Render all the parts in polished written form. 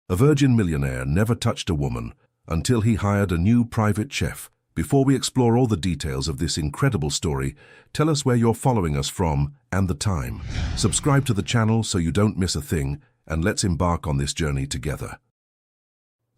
A virgin millionaire never touched a woman until he hired a new private chef. Before we explore all the details of this incredible story, tell us where you're following us from and the time. Subscribe to the channel so you don't miss a thing, and let's embark on this journey together.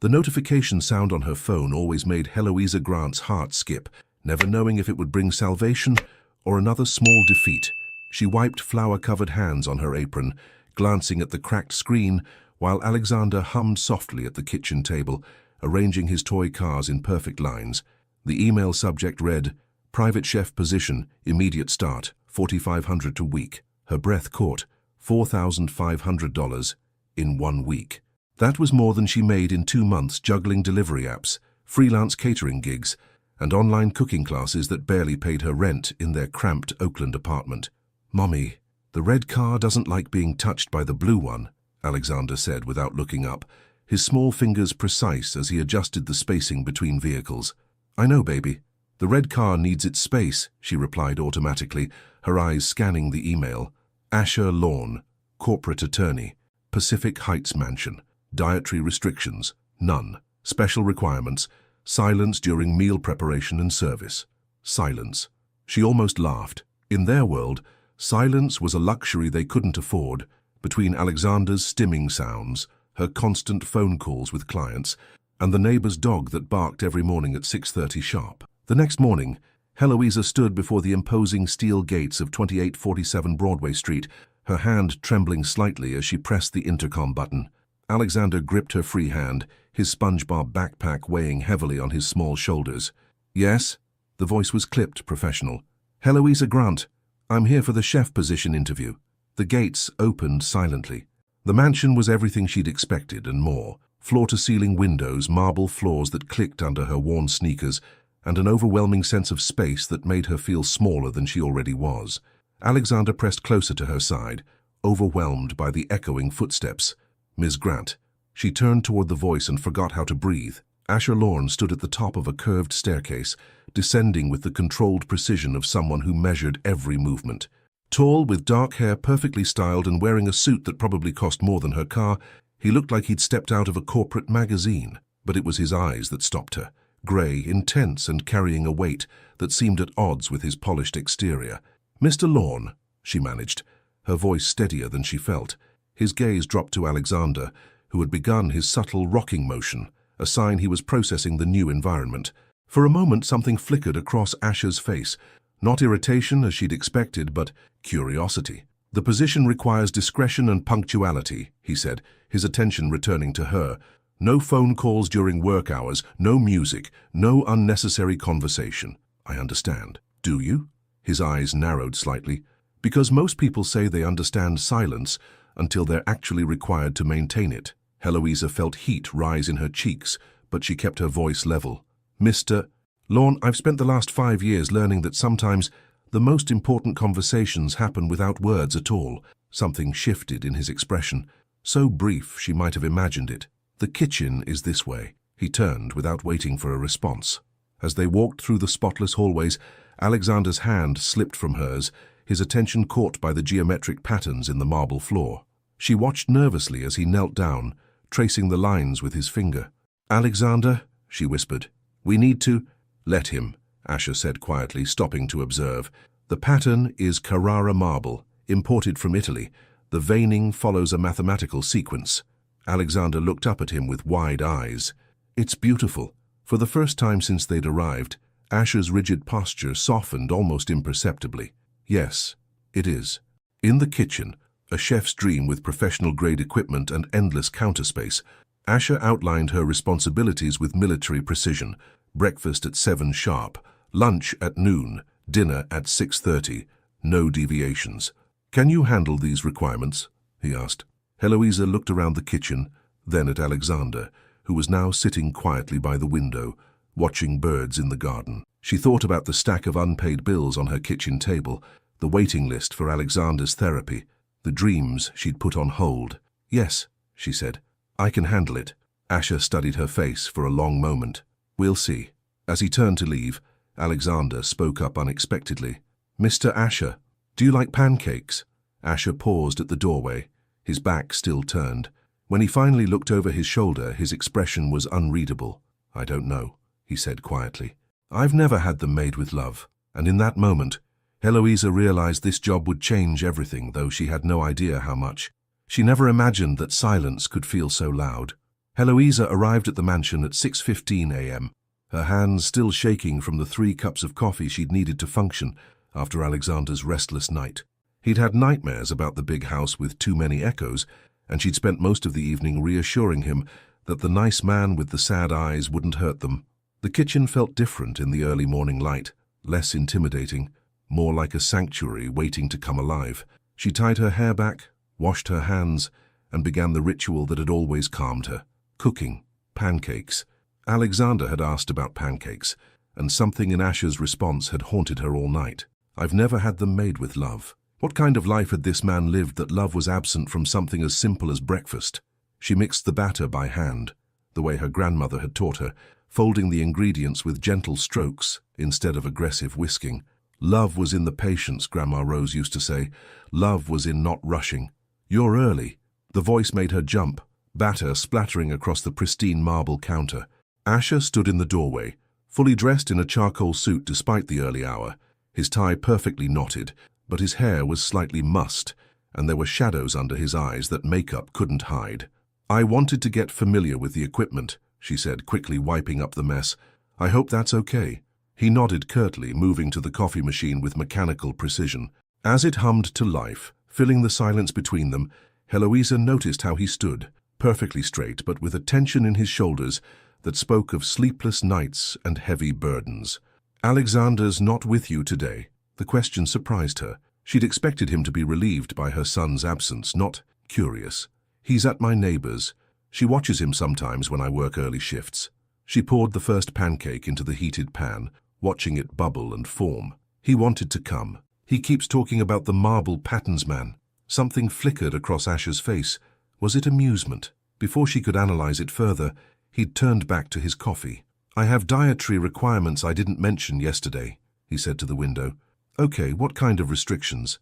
The notification sound on her phone always made Heloisa Grant's heart skip, never knowing if it would bring salvation or another small defeat. She wiped flour-covered hands on her apron, glancing at the cracked screen, while Alexander hummed softly at the kitchen table, arranging his toy cars in perfect lines. The email subject read, "Private chef position, immediate start, $4,500 a week." Her breath caught, $4,500 in 1 week. That was more than she made in 2 months juggling delivery apps, freelance catering gigs, and online cooking classes that barely paid her rent in their cramped Oakland apartment. "Mommy, the red car doesn't like being touched by the blue one," Alexander said without looking up, his small fingers precise as he adjusted the spacing between vehicles. "I know, baby. The red car needs its space," she replied automatically, her eyes scanning the email. Asher Lawn, corporate attorney, Pacific Heights mansion. Dietary restrictions, none. Special requirements, silence during meal preparation and service. Silence. She almost laughed. In their world, silence was a luxury they couldn't afford. Between Alexander's stimming sounds, her constant phone calls with clients, and the neighbor's dog that barked every morning at 6:30 sharp. The next morning, Heloisa stood before the imposing steel gates of 2847 Broadway Street, her hand trembling slightly as she pressed the intercom button. Alexander gripped her free hand, his SpongeBob backpack weighing heavily on his small shoulders. "Yes?" The voice was clipped, professional. "Heloisa Grant, I'm here for the chef position interview." The gates opened silently. The mansion was everything she'd expected and more. Floor-to-ceiling windows, marble floors that clicked under her worn sneakers, and an overwhelming sense of space that made her feel smaller than she already was. Alexander pressed closer to her side, overwhelmed by the echoing footsteps. "Ms. Grant." She turned toward the voice and forgot how to breathe. Asher Lawn stood at the top of a curved staircase, descending with the controlled precision of someone who measured every movement. Tall, with dark hair perfectly styled and wearing a suit that probably cost more than her car, he looked like he'd stepped out of a corporate magazine. But it was his eyes that stopped her, grey, intense, and carrying a weight that seemed at odds with his polished exterior. "Mr. Lawn," she managed, her voice steadier than she felt. His gaze dropped to Alexander, who had begun his subtle rocking motion, a sign he was processing the new environment. For a moment something flickered across Asher's face, not irritation as she'd expected, but curiosity. "The position requires discretion and punctuality," he said, his attention returning to her. "No phone calls during work hours, no music, no unnecessary conversation." "I understand. Do you?" His eyes narrowed slightly. "Because most people say they understand silence until they're actually required to maintain it." Heloisa felt heat rise in her cheeks, but she kept her voice level. "Mr. Lawn, I've spent the last 5 years learning that sometimes the most important conversations happen without words at all." Something shifted in his expression, so brief she might have imagined it. "The kitchen is this way." He turned without waiting for a response. As they walked through the spotless hallways, Alexander's hand slipped from hers, his attention caught by the geometric patterns in the marble floor. She watched nervously as he knelt down, tracing the lines with his finger. "Alexander," she whispered, "we need to—" "Let him," Asher said quietly, stopping to observe. "The pattern is Carrara marble, imported from Italy. The veining follows a mathematical sequence." Alexander looked up at him with wide eyes. "It's beautiful." For the first time since they'd arrived, Asher's rigid posture softened almost imperceptibly. "Yes, it is." In the kitchen, a chef's dream with professional-grade equipment and endless counter space, Asher outlined her responsibilities with military precision. Breakfast at 7 sharp, lunch at noon, dinner at 6:30, no deviations. "Can you handle these requirements?" he asked. Heloisa looked around the kitchen, then at Alexander, who was now sitting quietly by the window, watching birds in the garden. She thought about the stack of unpaid bills on her kitchen table, the waiting list for Alexander's therapy, the dreams she'd put on hold. "Yes," she said, "I can handle it." Asher studied her face for a long moment. "We'll see." As he turned to leave, Alexander spoke up unexpectedly. "Mr. Asher, do you like pancakes?" Asher paused at the doorway, his back still turned. When he finally looked over his shoulder, his expression was unreadable. "I don't know," he said quietly. "I've never had them made with love." And in that moment, Heloisa realized this job would change everything, though she had no idea how much. She never imagined that silence could feel so loud. Heloisa arrived at the mansion at 6:15 a.m., her hands still shaking from the 3 cups of coffee she'd needed to function after Alexander's restless night. He'd had nightmares about the big house with too many echoes, and she'd spent most of the evening reassuring him that the nice man with the sad eyes wouldn't hurt them. The kitchen felt different in the early morning light, less intimidating, more like a sanctuary waiting to come alive. She tied her hair back, washed her hands, and began the ritual that had always calmed her: cooking pancakes. Alexander had asked about pancakes, and something in Asher's response had haunted her all night. "I've never had them made with love." What kind of life had this man lived that love was absent from something as simple as breakfast? She mixed the batter by hand, the way her grandmother had taught her, folding the ingredients with gentle strokes instead of aggressive whisking. Love was in the patience, Grandma Rose used to say. Love was in not rushing. "You're early." The voice made her jump, batter splattering across the pristine marble counter. Asher stood in the doorway, fully dressed in a charcoal suit despite the early hour, his tie perfectly knotted, but his hair was slightly mussed, and there were shadows under his eyes that makeup couldn't hide. "I wanted to get familiar with the equipment," she said, quickly wiping up the mess. "I hope that's okay." He nodded curtly, moving to the coffee machine with mechanical precision. As it hummed to life, filling the silence between them, Heloisa noticed how he stood, perfectly straight but with a tension in his shoulders that spoke of sleepless nights and heavy burdens. "Alexander's not with you today." The question surprised her. She'd expected him to be relieved by her son's absence, not curious. "He's at my neighbor's. She watches him sometimes when I work early shifts." She poured the first pancake into the heated pan, watching it bubble and form. "He wanted to come. He keeps talking about the marble patterns man." Something flickered across Asher's face. Was it amusement? Before she could analyze it further, he'd turned back to his coffee. "I have dietary requirements I didn't mention yesterday," he said to the window. "Okay, what kind of restrictions?"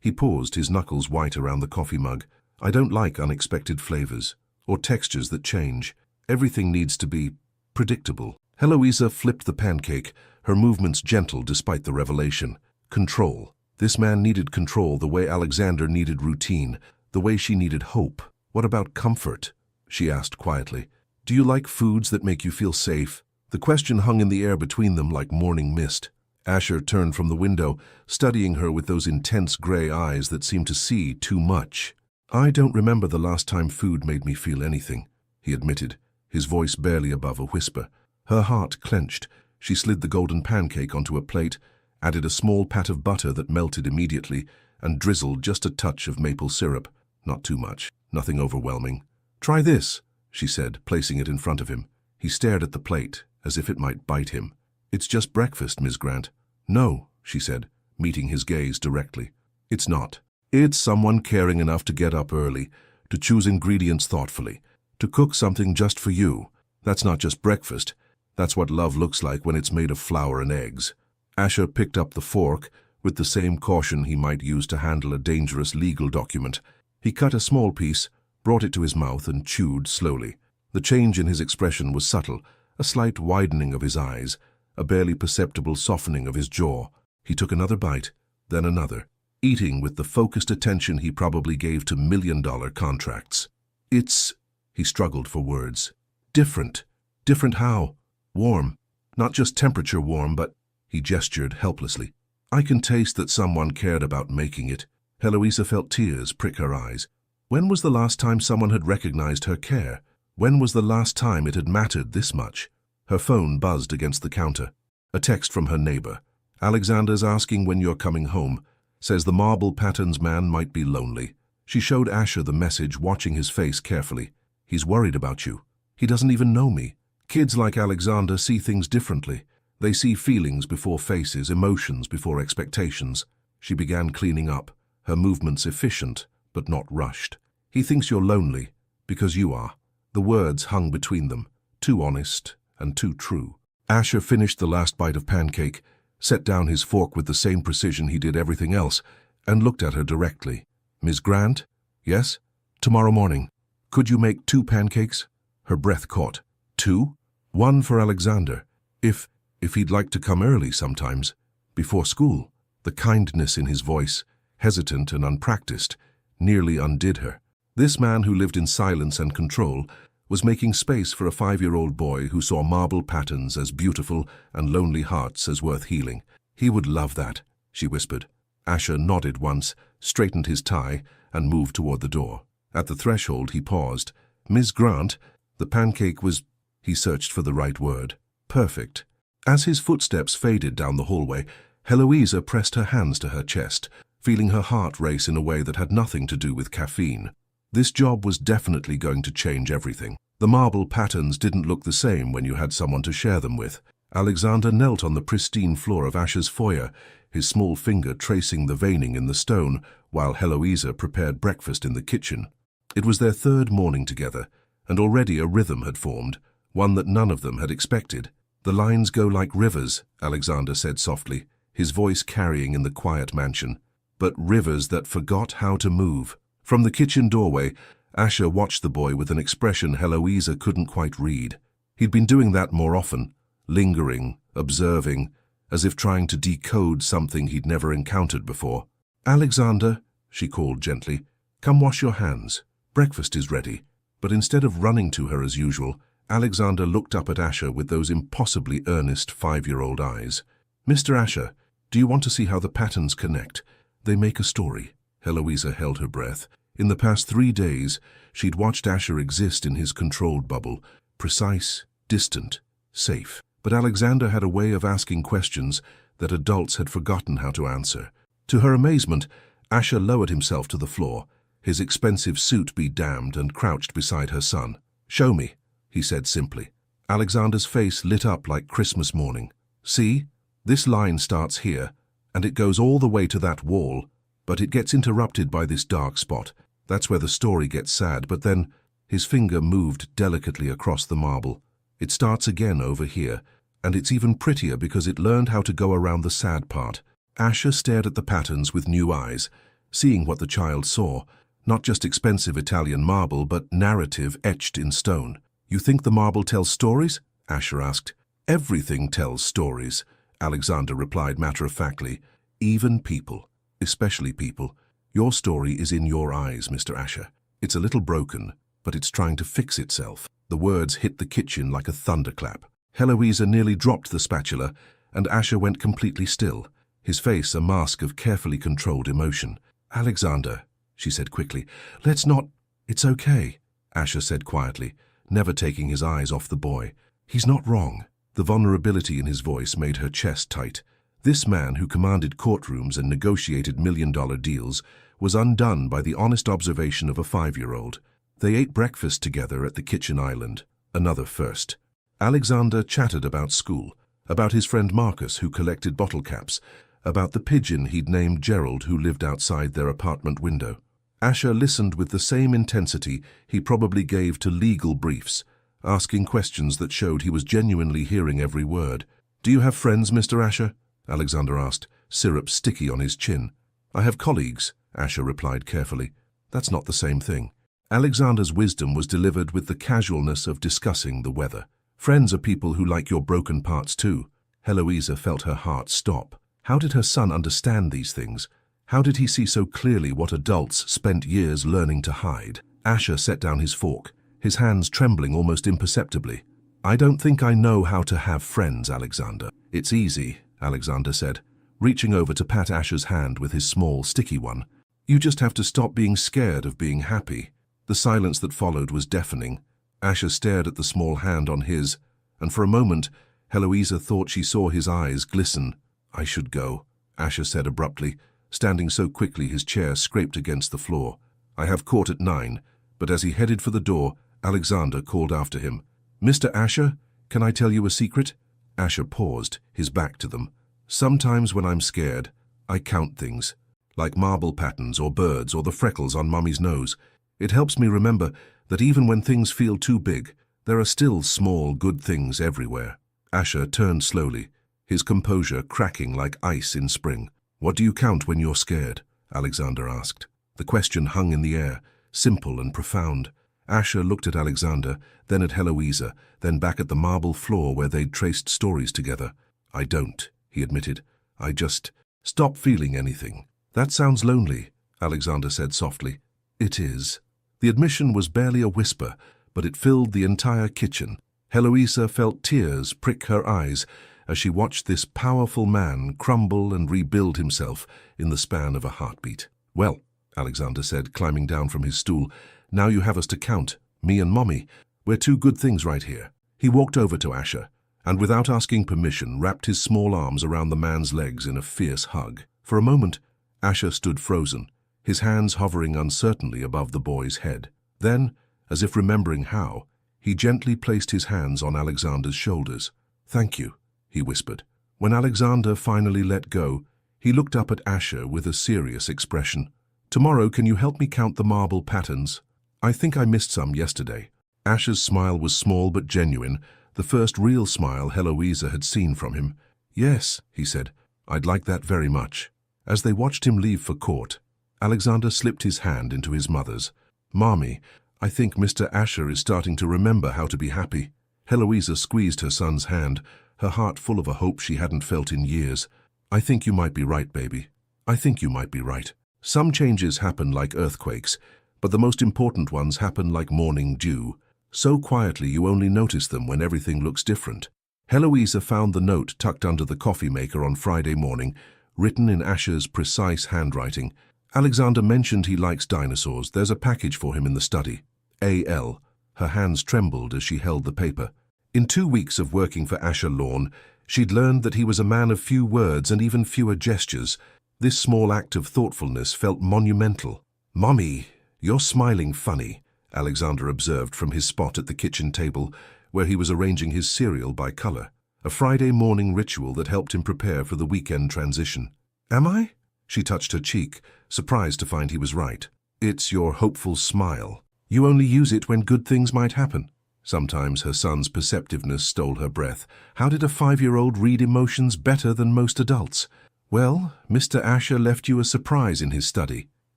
He paused, his knuckles white around the coffee mug. "I don't like unexpected flavors, or textures that change. Everything needs to be predictable." Heloisa flipped the pancake, her movements gentle despite the revelation. Control. This man needed control the way Alexander needed routine, the way she needed hope. "What about comfort?" she asked quietly. "Do you like foods that make you feel safe?" The question hung in the air between them like morning mist. Asher turned from the window, studying her with those intense gray eyes that seemed to see too much. "I don't remember the last time food made me feel anything," he admitted, his voice barely above a whisper. Her heart clenched. She slid the golden pancake onto a plate, added a small pat of butter that melted immediately, and drizzled just a touch of maple syrup. Not too much, nothing overwhelming. "Try this," she said, placing it in front of him. He stared at the plate, as if it might bite him. "It's just breakfast, Ms. Grant." "No," she said, meeting his gaze directly. "It's not. It's someone caring enough to get up early, to choose ingredients thoughtfully, to cook something just for you. That's not just breakfast. That's what love looks like when it's made of flour and eggs." Asher picked up the fork with the same caution he might use to handle a dangerous legal document. He cut a small piece, brought it to his mouth, and chewed slowly. The change in his expression was subtle, a slight widening of his eyes, a barely perceptible softening of his jaw. He took another bite, then another, eating with the focused attention he probably gave to million-dollar contracts. "It's," he struggled for words, "different." "Different how?" "Warm. Not just temperature warm, but—" He gestured helplessly. "I can taste that someone cared about making it." Heloisa felt tears prick her eyes. When was the last time someone had recognized her care? When was the last time it had mattered this much? Her phone buzzed against the counter. A text from her neighbor. "Alexander's asking when you're coming home. Says the marble patterns man might be lonely." She showed Asher the message, watching his face carefully. "He's worried about you. He doesn't even know me." Kids like Alexander see things differently. They see feelings before faces, emotions before expectations. She began cleaning up, her movements efficient, but not rushed. "He thinks you're lonely, because you are." The words hung between them, too honest and too true. Asher finished the last bite of pancake, set down his fork with the same precision he did everything else, and looked at her directly. "Ms. Grant?" "Yes?" "Tomorrow morning." Could you make 2 pancakes? Her breath caught. 2? 1 for Alexander. If he'd like to come early sometimes, before school. The kindness in his voice, hesitant and unpracticed, nearly undid her. This man who lived in silence and control was making space for a 5-year-old boy who saw marble patterns as beautiful and lonely hearts as worth healing. He would love that, she whispered. Asher nodded once, straightened his tie, and moved toward the door. At the threshold he paused. Ms. Grant, the pancake was... He searched for the right word. Perfect. As his footsteps faded down the hallway, Heloisa pressed her hands to her chest, feeling her heart race in a way that had nothing to do with caffeine. This job was definitely going to change everything. The marble patterns didn't look the same when you had someone to share them with. Alexander knelt on the pristine floor of Asher's foyer, his small finger tracing the veining in the stone, while Heloisa prepared breakfast in the kitchen. It was their 3rd morning together, and already a rhythm had formed, one that none of them had expected. The lines go like rivers, Alexander said softly, his voice carrying in the quiet mansion, but rivers that forgot how to move. From the kitchen doorway, Asher watched the boy with an expression Heloisa couldn't quite read. He'd been doing that more often, lingering, observing, as if trying to decode something he'd never encountered before. Alexander, she called gently, come wash your hands. Breakfast is ready. But instead of running to her as usual, Alexander looked up at Asher with those impossibly earnest 5-year-old eyes. Mr. Asher, do you want to see how the patterns connect? They make a story. Heloisa held her breath. In the past 3 days, she'd watched Asher exist in his controlled bubble, precise, distant, safe. But Alexander had a way of asking questions that adults had forgotten how to answer. To her amazement, Asher lowered himself to the floor, his expensive suit be damned, and crouched beside her son. Show me, he said simply. Alexander's face lit up like Christmas morning. See, this line starts here, and it goes all the way to that wall, but it gets interrupted by this dark spot. That's where the story gets sad, but then his finger moved delicately across the marble. It starts again over here, and it's even prettier because it learned how to go around the sad part. Asher stared at the patterns with new eyes, seeing what the child saw, not just expensive Italian marble, but narrative etched in stone. You think the marble tells stories? Asher asked. Everything tells stories, Alexander replied matter-of-factly. Even people, especially people. Your story is in your eyes, Mr. Asher. It's a little broken, but it's trying to fix itself. The words hit the kitchen like a thunderclap. Heloisa nearly dropped the spatula, and Asher went completely still, his face a mask of carefully controlled emotion. Alexander, she said quickly, let's not... It's okay, Asher said quietly, never taking his eyes off the boy. He's not wrong. The vulnerability in his voice made her chest tight. This man who commanded courtrooms and negotiated million-dollar deals was undone by the honest observation of a 5-year-old. They ate breakfast together at the kitchen island, another first. Alexander chatted about school, about his friend Marcus who collected bottle caps, about the pigeon he'd named Gerald who lived outside their apartment window. Asher listened with the same intensity he probably gave to legal briefs, asking questions that showed he was genuinely hearing every word. Do you have friends, Mr. Asher? Alexander asked, syrup sticky on his chin. I have colleagues, Asher replied carefully. That's not the same thing. Alexander's wisdom was delivered with the casualness of discussing the weather. Friends are people who like your broken parts too. Heloisa felt her heart stop. How did her son understand these things? How did he see so clearly what adults spent years learning to hide? Asher set down his fork, his hands trembling almost imperceptibly. I don't think I know how to have friends, Alexander. It's easy, Alexander said, reaching over to pat Asher's hand with his small, sticky one. You just have to stop being scared of being happy. The silence that followed was deafening. Asher stared at the small hand on his, and for a moment, Heloisa thought she saw his eyes glisten. I should go, Asher said abruptly, standing so quickly his chair scraped against the floor. I have court at 9, but as he headed for the door, Alexander called after him. Mr. Asher, can I tell you a secret? Asher paused, his back to them. Sometimes when I'm scared, I count things, like marble patterns or birds or the freckles on Mummy's nose. It helps me remember that even when things feel too big, there are still small, good things everywhere. Asher turned slowly, his composure cracking like ice in spring. What do you count when you're scared? Alexander asked. The question hung in the air, simple and profound. Asher looked at Alexander, then at Heloisa, then back at the marble floor where they'd traced stories together. "I don't," he admitted. "I just stop feeling anything." "That sounds lonely," Alexander said softly. "It is." The admission was barely a whisper, but it filled the entire kitchen. Heloisa felt tears prick her eyes as she watched this powerful man crumble and rebuild himself in the span of a heartbeat. "Well," Alexander said, climbing down from his stool, "now you have us to count, me and Mommy. We're two good things right here." He walked over to Asher, and without asking permission, wrapped his small arms around the man's legs in a fierce hug. For a moment, Asher stood frozen, his hands hovering uncertainly above the boy's head. Then, as if remembering how, he gently placed his hands on Alexander's shoulders. "Thank you," he whispered. When Alexander finally let go, he looked up at Asher with a serious expression. "Tomorrow, can you help me count the marble patterns? I think I missed some yesterday." Asher's smile was small but genuine, the first real smile Heloisa had seen from him. "Yes," he said, "I'd like that very much." As they watched him leave for court, Alexander slipped his hand into his mother's. "Mommy, I think Mr. Asher is starting to remember how to be happy." Heloisa squeezed her son's hand, her heart full of a hope she hadn't felt in years. "I think you might be right, baby. I think you might be right. Some changes happen like earthquakes, but the most important ones happen like morning dew. So quietly you only notice them when everything looks different." Heloisa found the note tucked under the coffee maker on Friday morning, written in Asher's precise handwriting. "Alexander mentioned he likes dinosaurs. There's a package for him in the study. A.L." Her hands trembled as she held the paper. In 2 weeks of working for Asher Lawn, she'd learned that he was a man of few words and even fewer gestures. This small act of thoughtfulness felt monumental. "Mommy, you're smiling funny," Alexander observed from his spot at the kitchen table, where he was arranging his cereal by color, a Friday morning ritual that helped him prepare for the weekend transition. "Am I?" She touched her cheek, surprised to find he was right. "It's your hopeful smile. You only use it when good things might happen." Sometimes her son's perceptiveness stole her breath. How did a 5-year-old read emotions better than most adults? "Well, Mr. Asher left you a surprise in his study."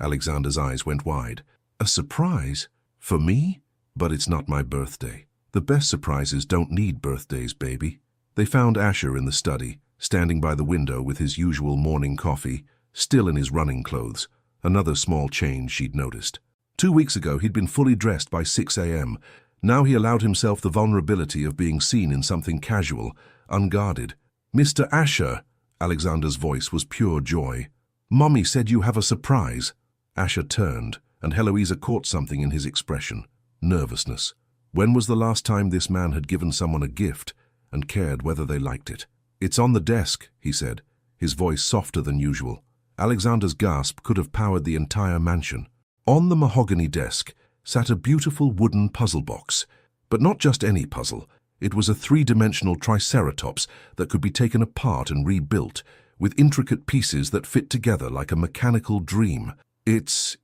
Alexander's eyes went wide. "A surprise? For me? But it's not my birthday. The best surprises don't need birthdays, baby." They found Asher in the study, standing by the window with his usual morning coffee, still in his running clothes, another small change she'd noticed. 2 weeks ago, he'd been fully dressed by 6 a.m. Now he allowed himself the vulnerability of being seen in something casual, unguarded. "Mr. Asher," Alexander's voice was pure joy. "Mommy said you have a surprise." Asher turned, and Heloisa caught something in his expression. Nervousness. When was the last time this man had given someone a gift and cared whether they liked it? "It's on the desk," he said, his voice softer than usual. Alexander's gasp could have powered the entire mansion. On the mahogany desk sat a beautiful wooden puzzle box. But not just any puzzle. It was a 3-dimensional triceratops that could be taken apart and rebuilt, with intricate pieces that fit together like a mechanical dream. It's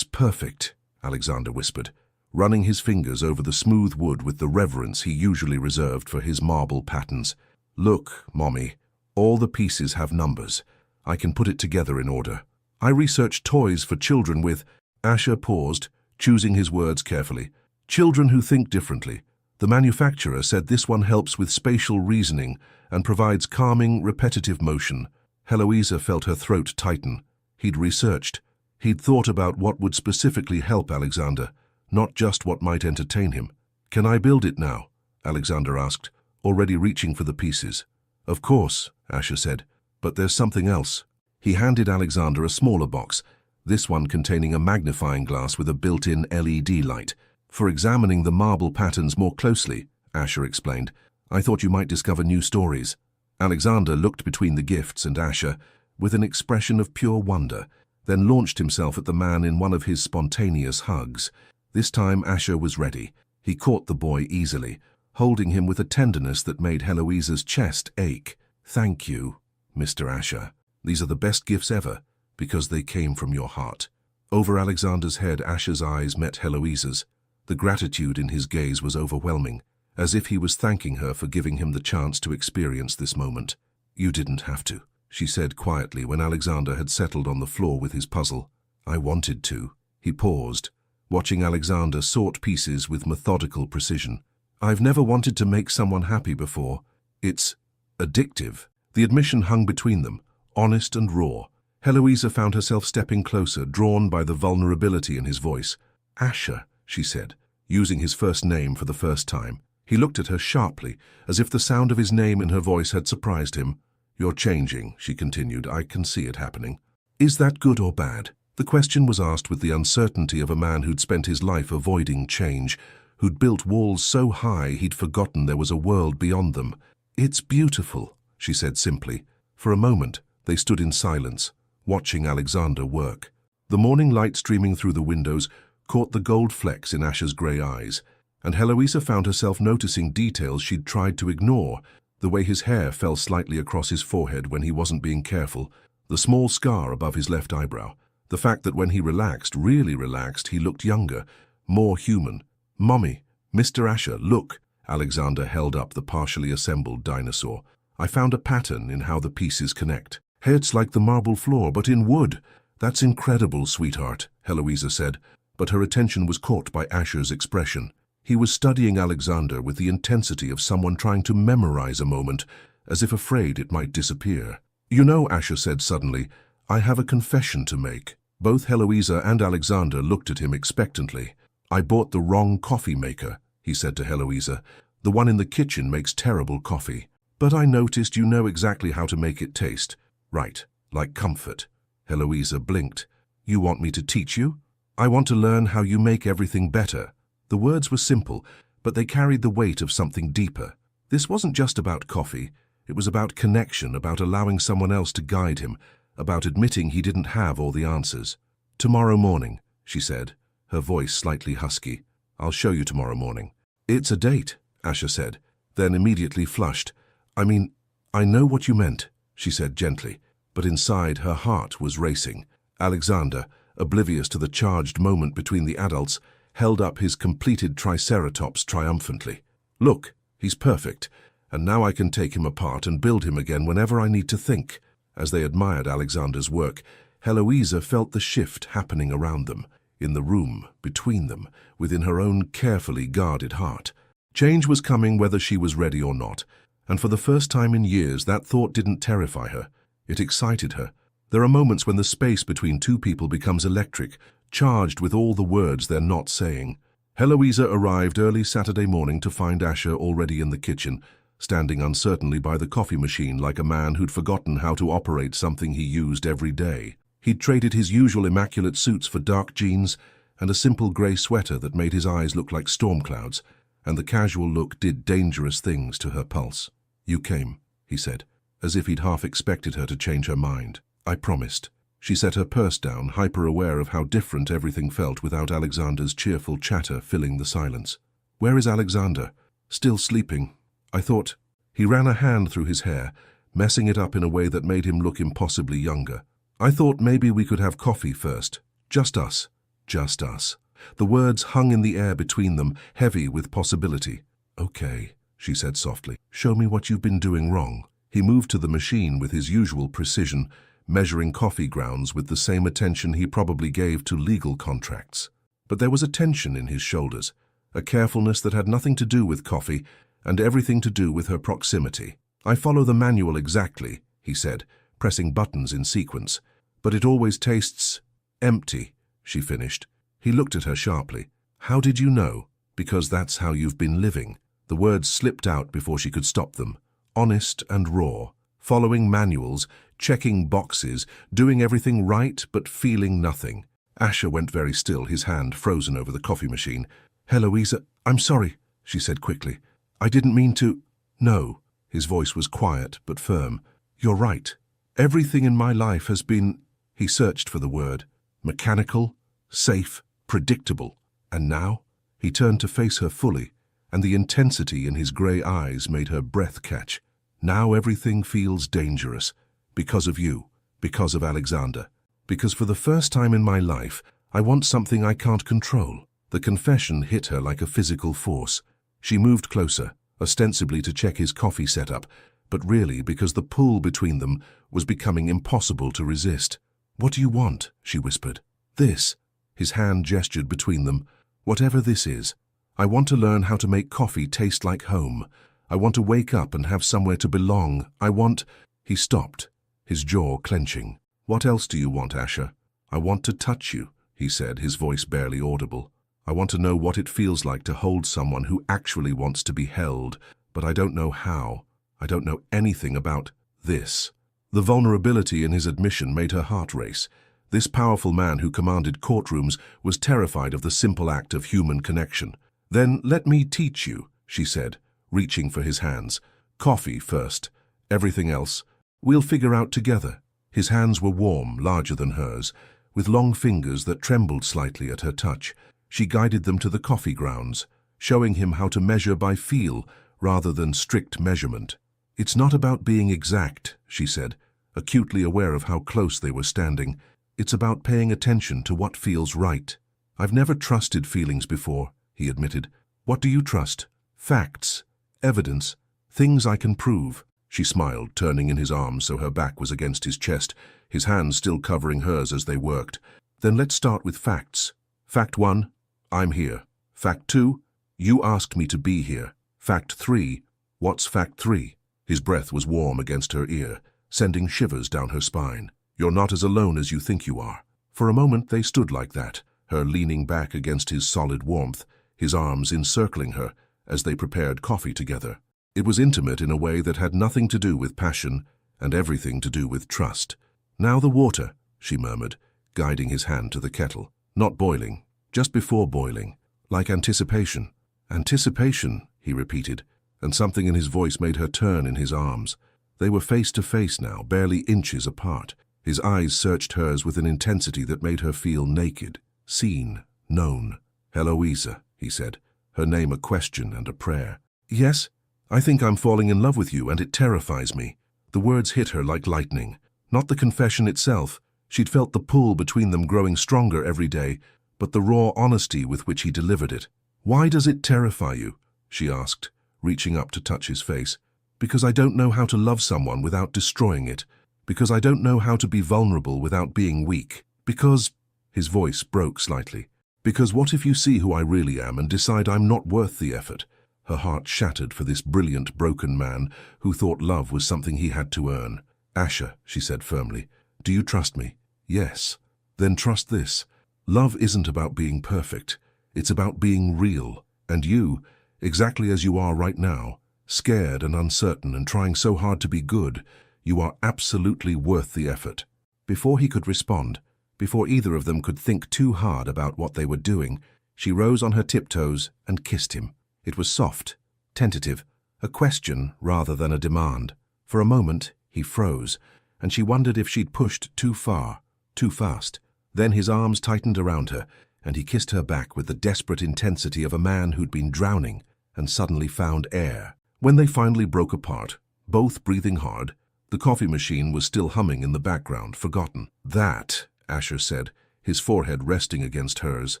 perfect," Alexander whispered, running his fingers over the smooth wood with the reverence he usually reserved for his marble patterns. "Look, Mommy, all the pieces have numbers. I can put it together in order. I researched toys for children with—" Asher paused, choosing his words carefully. "Children who think differently. The manufacturer said this one helps with spatial reasoning and provides calming, repetitive motion." Heloisa felt her throat tighten. He'd researched. He'd thought about what would specifically help Alexander, not just what might entertain him. "Can I build it now?" Alexander asked, already reaching for the pieces. "Of course," Asher said, "but there's something else." He handed Alexander a smaller box, this one containing a magnifying glass with a built-in LED light. "For examining the marble patterns more closely," Asher explained. "I thought you might discover new stories." Alexander looked between the gifts and Asher with an expression of pure wonder, then launched himself at the man in one of his spontaneous hugs. This time Asher was ready. He caught the boy easily, holding him with a tenderness that made Heloisa's chest ache. "Thank you, Mr. Asher. These are the best gifts ever, because they came from your heart." Over Alexander's head, Asher's eyes met Heloisa's. The gratitude in his gaze was overwhelming, as if he was thanking her for giving him the chance to experience this moment. "You didn't have to," she said quietly when Alexander had settled on the floor with his puzzle. "I wanted to." He paused, watching Alexander sort pieces with methodical precision. "I've never wanted to make someone happy before. It's addictive." The admission hung between them, honest and raw. Heloisa found herself stepping closer, drawn by the vulnerability in his voice. "Asher," she said, using his first name for the first time. He looked at her sharply, as if the sound of his name in her voice had surprised him. "You're changing," she continued. "I can see it happening." "Is that good or bad?" The question was asked with the uncertainty of a man who'd spent his life avoiding change, who'd built walls so high he'd forgotten there was a world beyond them. "It's beautiful," she said simply. For a moment, they stood in silence, watching Alexander work. The morning light streaming through the windows caught the gold flecks in Asher's grey eyes, and Heloisa found herself noticing details she'd tried to ignore, the way his hair fell slightly across his forehead when he wasn't being careful, the small scar above his left eyebrow, the fact that when he relaxed, really relaxed, he looked younger, more human. "Mommy, Mr. Asher, look." Alexander held up the partially assembled dinosaur. "I found a pattern in how the pieces connect. Hey, it's like the marble floor, but in wood." "That's incredible, sweetheart," Heloisa said, but her attention was caught by Asher's expression. He was studying Alexander with the intensity of someone trying to memorize a moment, as if afraid it might disappear. "You know," Asher said suddenly, "I have a confession to make." Both Heloisa and Alexander looked at him expectantly. "I bought the wrong coffee maker," he said to Heloisa. "The one in the kitchen makes terrible coffee. But I noticed you know exactly how to make it taste. Right, like comfort." Heloisa blinked. "You want me to teach you?" "I want to learn how you make everything better." The words were simple, but they carried the weight of something deeper. This wasn't just about coffee. It was about connection, about allowing someone else to guide him, about admitting he didn't have all the answers. "Tomorrow morning," she said, her voice slightly husky. "I'll show you tomorrow morning." "It's a date," Asher said, then immediately flushed. "I mean, I know what you meant," she said gently, but inside her heart was racing. Alexander, oblivious to the charged moment between the adults, held up his completed triceratops triumphantly. "Look, he's perfect, and now I can take him apart and build him again whenever I need to think." As they admired Alexander's work, Heloisa felt the shift happening around them, in the room, between them, within her own carefully guarded heart. Change was coming whether she was ready or not, and for the first time in years that thought didn't terrify her. It excited her. There are moments when the space between two people becomes electric, charged with all the words they're not saying. Heloisa arrived early Saturday morning to find Asher already in the kitchen, standing uncertainly by the coffee machine like a man who'd forgotten how to operate something he used every day. He'd traded his usual immaculate suits for dark jeans and a simple grey sweater that made his eyes look like storm clouds, and the casual look did dangerous things to her pulse. "You came," he said, as if he'd half expected her to change her mind. "I promised." She set her purse down, hyper-aware of how different everything felt without Alexander's cheerful chatter filling the silence. "Where is Alexander?" "Still sleeping. I thought—" He ran a hand through his hair, messing it up in a way that made him look impossibly younger. "I thought maybe we could have coffee first. Just us. Just us." The words hung in the air between them, heavy with possibility. "Okay," she said softly. "Show me what you've been doing wrong." He moved to the machine with his usual precision, measuring coffee grounds with the same attention he probably gave to legal contracts. But there was a tension in his shoulders, a carefulness that had nothing to do with coffee and everything to do with her proximity. "I follow the manual exactly," he said, pressing buttons in sequence. "But it always tastes empty," she finished. He looked at her sharply. "How did you know?" "Because that's how you've been living." The words slipped out before she could stop them. Honest and raw, following manuals, checking boxes, doing everything right but feeling nothing. Asher went very still, his hand frozen over the coffee machine. "Heloisa, I'm sorry," she said quickly. "I didn't mean to—" "No." His voice was quiet but firm. "You're right. Everything in my life has been—" He searched for the word. "Mechanical, safe, predictable. And now?" He turned to face her fully, and the intensity in his grey eyes made her breath catch. "Now everything feels dangerous. Because of you. Because of Alexander. Because for the first time in my life, I want something I can't control." The confession hit her like a physical force. She moved closer, ostensibly to check his coffee setup, but really because the pull between them was becoming impossible to resist. "What do you want?" she whispered. "This." His hand gestured between them. "Whatever this is, I want to learn how to make coffee taste like home. I want to wake up and have somewhere to belong. I want—" He stopped, his jaw clenching. "What else do you want, Asher?" "I want to touch you," he said, his voice barely audible. "I want to know what it feels like to hold someone who actually wants to be held, but I don't know how. I don't know anything about this." The vulnerability in his admission made her heart race. This powerful man who commanded courtrooms was terrified of the simple act of human connection. "Then let me teach you," she said, reaching for his hands. "Coffee first. Everything else, we'll figure out together." His hands were warm, larger than hers, with long fingers that trembled slightly at her touch. She guided them to the coffee grounds, showing him how to measure by feel rather than strict measurement. "It's not about being exact," she said, acutely aware of how close they were standing. "It's about paying attention to what feels right." "I've never trusted feelings before," he admitted. "What do you trust? Facts, evidence, things I can prove." She smiled, turning in his arms so her back was against his chest, his hands still covering hers as they worked. "Then let's start with facts. Fact 1, I'm here. Fact 2, you asked me to be here. Fact 3, what's fact 3? His breath was warm against her ear, sending shivers down her spine. "You're not as alone as you think you are." For a moment they stood like that, her leaning back against his solid warmth, his arms encircling her as they prepared coffee together. It was intimate in a way that had nothing to do with passion and everything to do with trust. "Now the water," she murmured, guiding his hand to the kettle. "Not boiling, just before boiling, like anticipation." "Anticipation," he repeated, and something in his voice made her turn in his arms. They were face to face now, barely inches apart. His eyes searched hers with an intensity that made her feel naked, seen, known. "Heloisa," he said, her name a question and a prayer. "Yes? I think I'm falling in love with you, and it terrifies me." The words hit her like lightning. Not the confession itself. She'd felt the pull between them growing stronger every day, but the raw honesty with which he delivered it. "Why does it terrify you?" she asked, reaching up to touch his face. "Because I don't know how to love someone without destroying it. Because I don't know how to be vulnerable without being weak. Because—" his voice broke slightly. "Because what if you see who I really am and decide I'm not worth the effort?" Her heart shattered for this brilliant, broken man who thought love was something he had to earn. "Asher," she said firmly, "do you trust me?" "Yes." "Then trust this. Love isn't about being perfect. It's about being real. And you, exactly as you are right now, scared and uncertain and trying so hard to be good, you are absolutely worth the effort." Before he could respond, before either of them could think too hard about what they were doing, she rose on her tiptoes and kissed him. It was soft, tentative, a question rather than a demand. For a moment, he froze, and she wondered if she'd pushed too far, too fast. Then his arms tightened around her, and he kissed her back with the desperate intensity of a man who'd been drowning and suddenly found air. When they finally broke apart, both breathing hard, the coffee machine was still humming in the background, forgotten. "That," Asher said, his forehead resting against hers,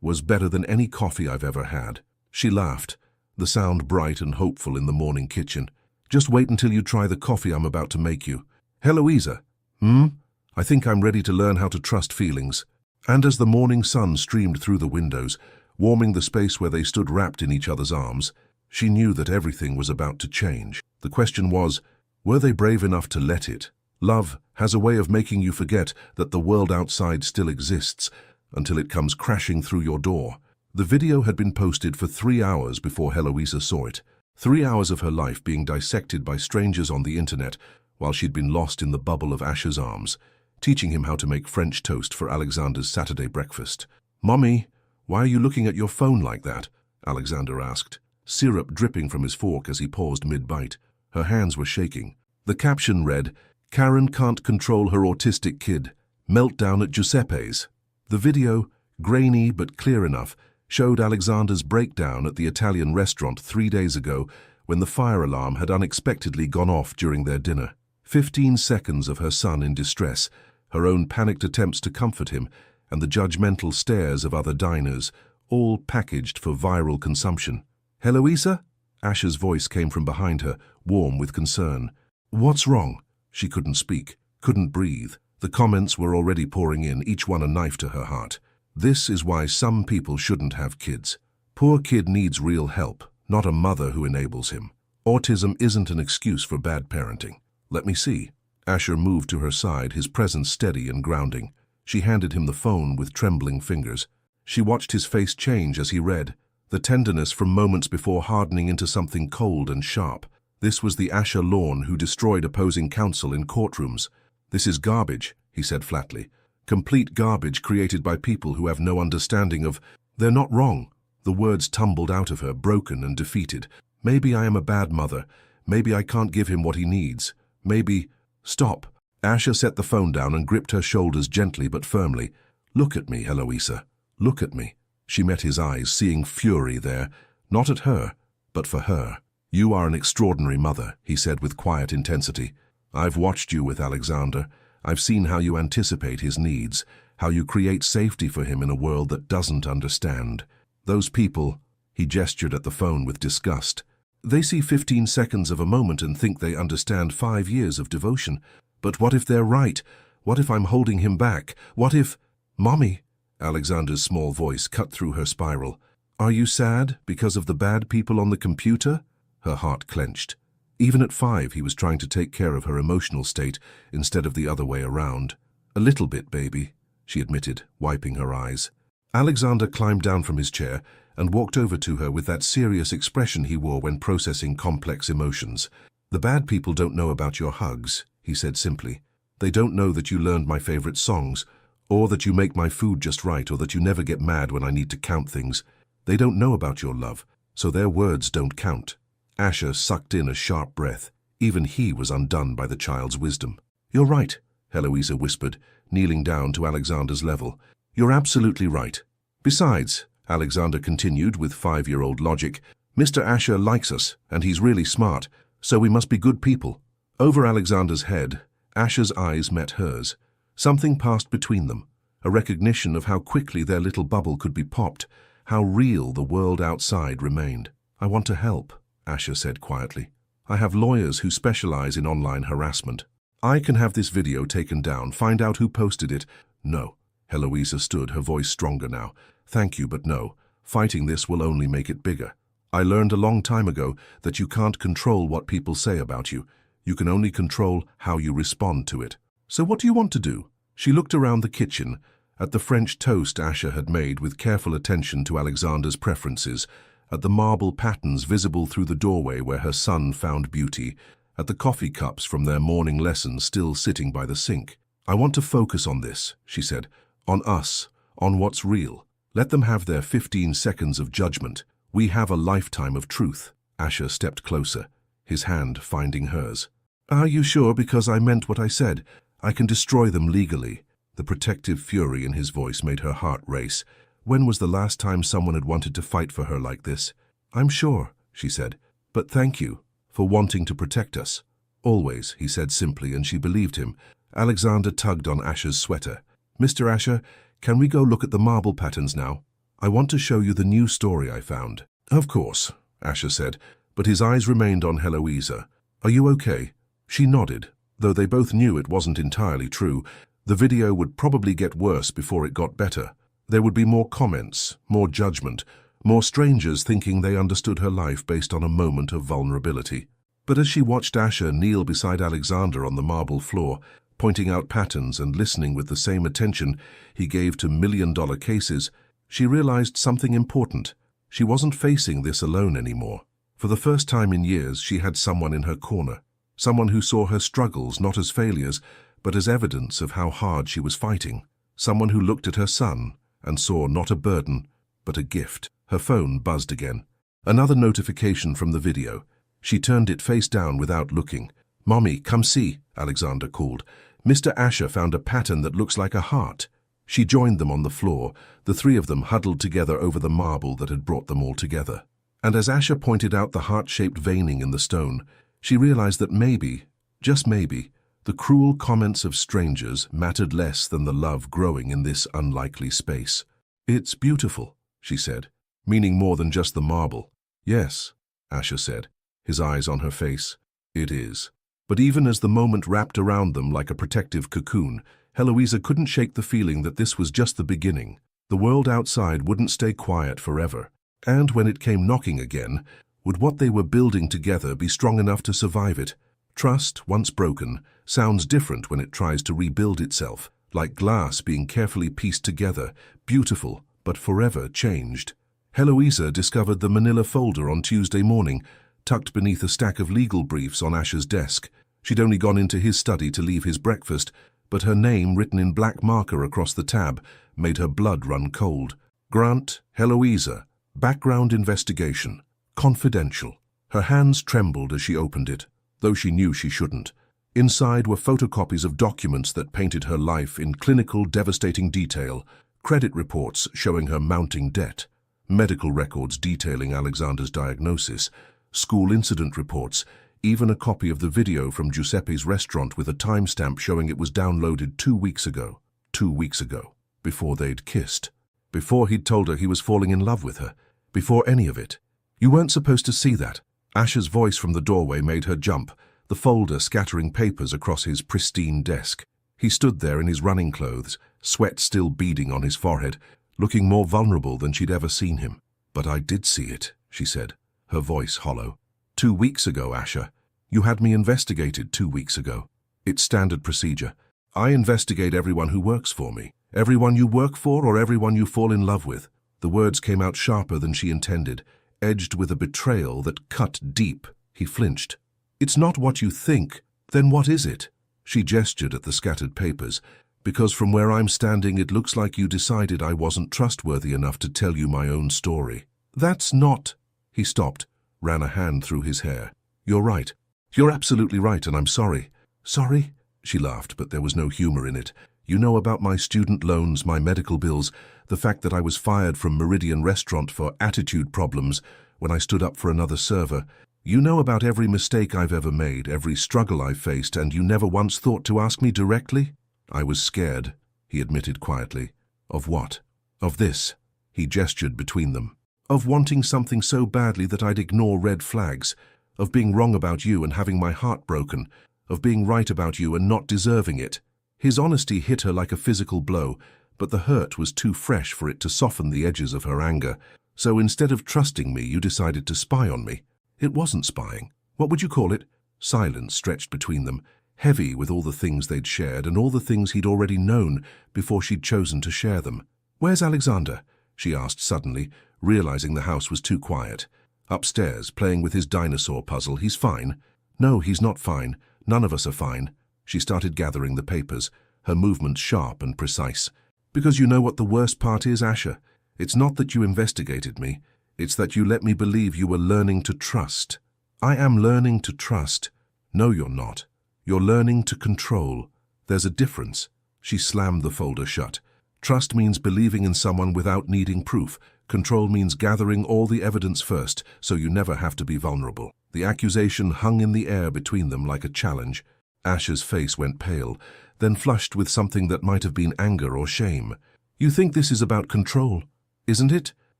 "was better than any coffee I've ever had." She laughed, the sound bright and hopeful in the morning kitchen. "Just wait until you try the coffee I'm about to make you." "Heloisa." "I think I'm ready to learn how to trust feelings." And as the morning sun streamed through the windows, warming the space where they stood wrapped in each other's arms, she knew that everything was about to change. The question was, were they brave enough to let it? Love has a way of making you forget that the world outside still exists until it comes crashing through your door. The video had been posted for 3 hours before Heloisa saw it. 3 hours of her life being dissected by strangers on the internet while she'd been lost in the bubble of Asher's arms, teaching him how to make French toast for Alexander's Saturday breakfast. "Mommy, why are you looking at your phone like that?" Alexander asked, syrup dripping from his fork as he paused mid-bite. Her hands were shaking. The caption read, "Karen can't control her autistic kid. Meltdown at Giuseppe's." The video, grainy but clear enough, showed Alexander's breakdown at the Italian restaurant 3 days ago when the fire alarm had unexpectedly gone off during their dinner. 15 seconds of her son in distress, her own panicked attempts to comfort him, and the judgmental stares of other diners, all packaged for viral consumption. "Heloisa?" Asher's voice came from behind her, warm with concern. "What's wrong?" She couldn't speak, couldn't breathe. The comments were already pouring in, each one a knife to her heart. This is why some people shouldn't have kids. Poor kid needs real help, not a mother who enables him. Autism isn't an excuse for bad parenting. Let me see. Asher moved to her side, his presence steady and grounding. She handed him the phone with trembling fingers. She watched his face change as he read, the tenderness from moments before hardening into something cold and sharp. This was the Asher Lorne who destroyed opposing counsel in courtrooms. "This is garbage," he said flatly. "Complete garbage created by people who have no understanding of—" "They're not wrong." The words tumbled out of her, broken and defeated. "Maybe I am a bad mother. Maybe I can't give him what he needs. Maybe—" "Stop." Asher set the phone down and gripped her shoulders gently but firmly. "Look at me, Eloisa. Look at me." She met his eyes, seeing fury there, not at her, but for her. "You are an extraordinary mother," he said with quiet intensity. "I've watched you with Alexander. I've seen how you anticipate his needs, how you create safety for him in a world that doesn't understand. Those people," he gestured at the phone with disgust, "they see 15 seconds of a moment and think they understand 5 years of devotion. But what if they're right? What if I'm holding him back? What if—" "Mommy," Alexander's small voice cut through her spiral. "Are you sad because of the bad people on the computer?" Her heart clenched. Even at 5, he was trying to take care of her emotional state instead of the other way around. "A little bit, baby," she admitted, wiping her eyes. Alexander climbed down from his chair and walked over to her with that serious expression he wore when processing complex emotions. "The bad people don't know about your hugs," he said simply. "They don't know that you learned my favorite songs, or that you make my food just right, or that you never get mad when I need to count things. They don't know about your love, so their words don't count." Asher sucked in a sharp breath. Even he was undone by the child's wisdom. "You're right," Eloisa whispered, kneeling down to Alexander's level. "You're absolutely right. Besides," Alexander continued with 5-year-old logic, "Mr. Asher likes us, and he's really smart, so we must be good people." Over Alexander's head, Asher's eyes met hers. Something passed between them, a recognition of how quickly their little bubble could be popped, how real the world outside remained. "I want to help," Asher said quietly. "I have lawyers who specialize in online harassment. I can have this video taken down, find out who posted it." "No." Eloisa stood, her voice stronger now. "Thank you, but no. Fighting this will only make it bigger. I learned a long time ago that you can't control what people say about you. You can only control how you respond to it. So what do you want to do?" She looked around the kitchen, at the French toast Asher had made with careful attention to Alexander's preferences, at the marble patterns visible through the doorway where her son found beauty, at the coffee cups from their morning lessons still sitting by the sink. "I want to focus on this," she said. "On us, on what's real. Let them have their 15 seconds of judgment. We have a lifetime of truth." Asher stepped closer, his hand finding hers. "Are you sure? Because I meant what I said. I can destroy them legally." The protective fury in his voice made her heart race. When was the last time someone had wanted to fight for her like this? "I'm sure," she said. "But thank you for wanting to protect us." "Always," he said simply, and she believed him. Alexander tugged on Asher's sweater. "Mr. Asher, can we go look at the marble patterns now? I want to show you the new story I found." "Of course," Asher said, but his eyes remained on Eloisa. "Are you okay?" She nodded, though they both knew it wasn't entirely true. The video would probably get worse before it got better. There would be more comments, more judgment, more strangers thinking they understood her life based on a moment of vulnerability. But as she watched Asher kneel beside Alexander on the marble floor, pointing out patterns and listening with the same attention he gave to million-dollar cases, she realized something important. She wasn't facing this alone anymore. For the first time in years, she had someone in her corner. Someone who saw her struggles not as failures, but as evidence of how hard she was fighting. Someone who looked at her son and saw not a burden, but a gift. Her phone buzzed again. Another notification from the video. She turned it face down without looking. "Mommy, come see," Alexander called. "Mr. Asher found a pattern that looks like a heart." She joined them on the floor, the three of them huddled together over the marble that had brought them all together. And as Asher pointed out the heart-shaped veining in the stone, she realized that maybe, just maybe, the cruel comments of strangers mattered less than the love growing in this unlikely space. "It's beautiful," she said, meaning more than just the marble. "Yes," Asher said, his eyes on her face. "It is." But even as the moment wrapped around them like a protective cocoon, Eloisa couldn't shake the feeling that this was just the beginning. The The world outside wouldn't stay quiet forever. And when it came knocking again, would what they were building together be strong enough to survive it? Trust, once broken, sounds different when it tries to rebuild itself, like glass being carefully pieced together, beautiful, but forever changed. Heloisa discovered the manila folder on Tuesday morning, tucked beneath a stack of legal briefs on Asher's desk. She'd only gone into his study to leave his breakfast, but her name written in black marker across the tab made her blood run cold. Grant, Heloisa, background investigation, confidential. Her hands trembled as she opened it, though she knew she shouldn't. Inside were photocopies of documents that painted her life in clinical, devastating detail, credit reports showing her mounting debt, medical records detailing Alexander's diagnosis, school incident reports, even a copy of the video from Giuseppe's restaurant with a timestamp showing it was downloaded 2 weeks ago. 2 weeks ago, before they'd kissed, before he'd told her he was falling in love with her, before any of it. You weren't supposed to see that. Asher's voice from the doorway made her jump, the folder scattering papers across his pristine desk. He stood there in his running clothes, sweat still beading on his forehead, looking more vulnerable than she'd ever seen him. But I did see it, she said, her voice hollow. 2 weeks ago, Asher. You had me investigated 2 weeks ago. It's standard procedure. I investigate everyone who works for me. Everyone you work for or everyone you fall in love with. The words came out sharper than she intended, edged with a betrayal that cut deep. He flinched. It's not what you think. Then what is it? She gestured at the scattered papers. Because from where I'm standing, it looks like you decided I wasn't trustworthy enough to tell you my own story. That's not... He stopped, ran a hand through his hair. You're right. You're absolutely right, and I'm sorry. Sorry? She laughed, but there was no humor in it. You know about my student loans, my medical bills, the fact that I was fired from Meridian Restaurant for attitude problems when I stood up for another server. You know about every mistake I've ever made, every struggle I've faced, and you never once thought to ask me directly? I was scared, he admitted quietly. Of what? Of this. He gestured between them. Of wanting something so badly that I'd ignore red flags. Of being wrong about you and having my heart broken. Of being right about you and not deserving it. His honesty hit her like a physical blow, but the hurt was too fresh for it to soften the edges of her anger. So instead of trusting me, you decided to spy on me. It wasn't spying. What would you call it? Silence stretched between them, heavy with all the things they'd shared and all the things he'd already known before she'd chosen to share them. Where's Alexander? She asked suddenly, realizing the house was too quiet. Upstairs, playing with his dinosaur puzzle. He's fine. No, he's not fine. None of us are fine. She started gathering the papers, her movements sharp and precise. Because you know what the worst part is, Asher? It's not that you investigated me. It's that you let me believe you were learning to trust. I am learning to trust. No, you're not. You're learning to control. There's a difference. She slammed the folder shut. Trust means believing in someone without needing proof. Control means gathering all the evidence first, so you never have to be vulnerable. The accusation hung in the air between them like a challenge. Asher's face went pale, then flushed with something that might have been anger or shame. You think this is about control, isn't it?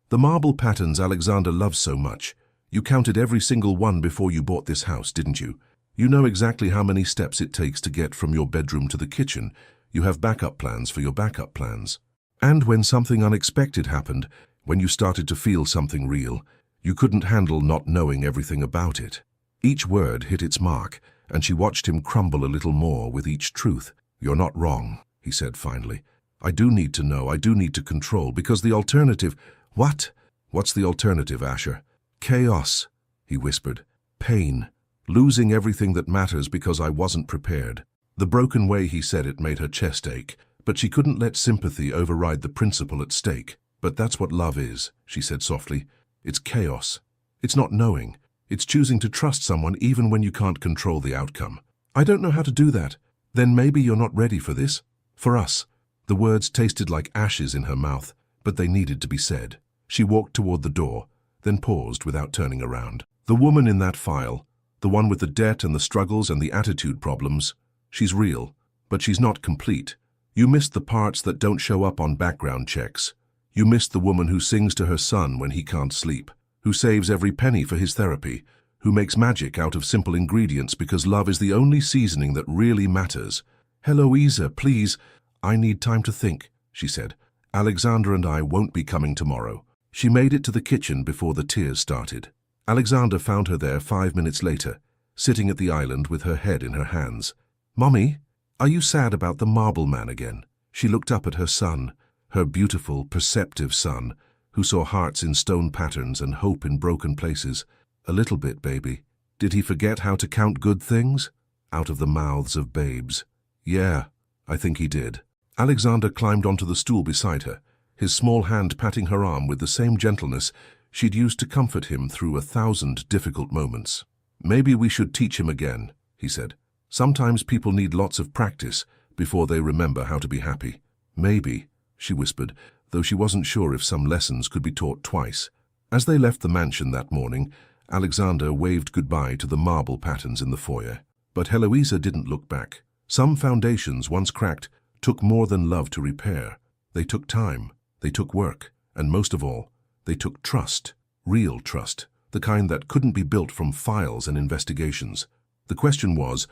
The marble patterns Alexander loves so much. You counted every single one before you bought this house, didn't you? You know exactly how many steps it takes to get from your bedroom to the kitchen. You have backup plans for your backup plans. And when something unexpected happened, when you started to feel something real, you couldn't handle not knowing everything about it. Each word hit its mark, and she watched him crumble a little more with each truth. You're not wrong, he said finally. I do need to know, I do need to control, because the alternative... What? What's the alternative, Asher? Chaos, he whispered. Pain. Losing everything that matters because I wasn't prepared. The broken way he said it made her chest ache, but she couldn't let sympathy override the principle at stake. But that's what love is, she said softly. It's chaos. It's not knowing. It's choosing to trust someone even when you can't control the outcome. I don't know how to do that. Then maybe you're not ready for this. For us. The words tasted like ashes in her mouth, but they needed to be said. She walked toward the door, then paused without turning around. The woman in that file, the one with the debt and the struggles and the attitude problems, she's real, but she's not complete. You missed the parts that don't show up on background checks. You missed the woman who sings to her son when he can't sleep, who saves every penny for his therapy, who makes magic out of simple ingredients because love is the only seasoning that really matters. Heloisa, please. I need time to think, she said, Alexander and I won't be coming tomorrow. She made it to the kitchen before the tears started. Alexander found her there 5 minutes later, sitting at the island with her head in her hands. "Mommy, are you sad about the marble man again?" She looked up at her son, her beautiful, perceptive son, who saw hearts in stone patterns and hope in broken places. "A little bit, baby. Did he forget how to count good things?" Out of the mouths of babes. "Yeah, I think he did." Alexander climbed onto the stool beside her, his small hand patting her arm with the same gentleness she'd used to comfort him through 1,000 difficult moments. "Maybe we should teach him again," he said. "Sometimes people need lots of practice before they remember how to be happy." "Maybe," she whispered, though she wasn't sure if some lessons could be taught twice. As they left the mansion that morning, Alexander waved goodbye to the marble patterns in the foyer. But Heloisa didn't look back. Some foundations, once cracked, took more than love to repair. They took time, they took work, and most of all, they took trust. Real trust, the kind that couldn't be built from files and investigations. The question was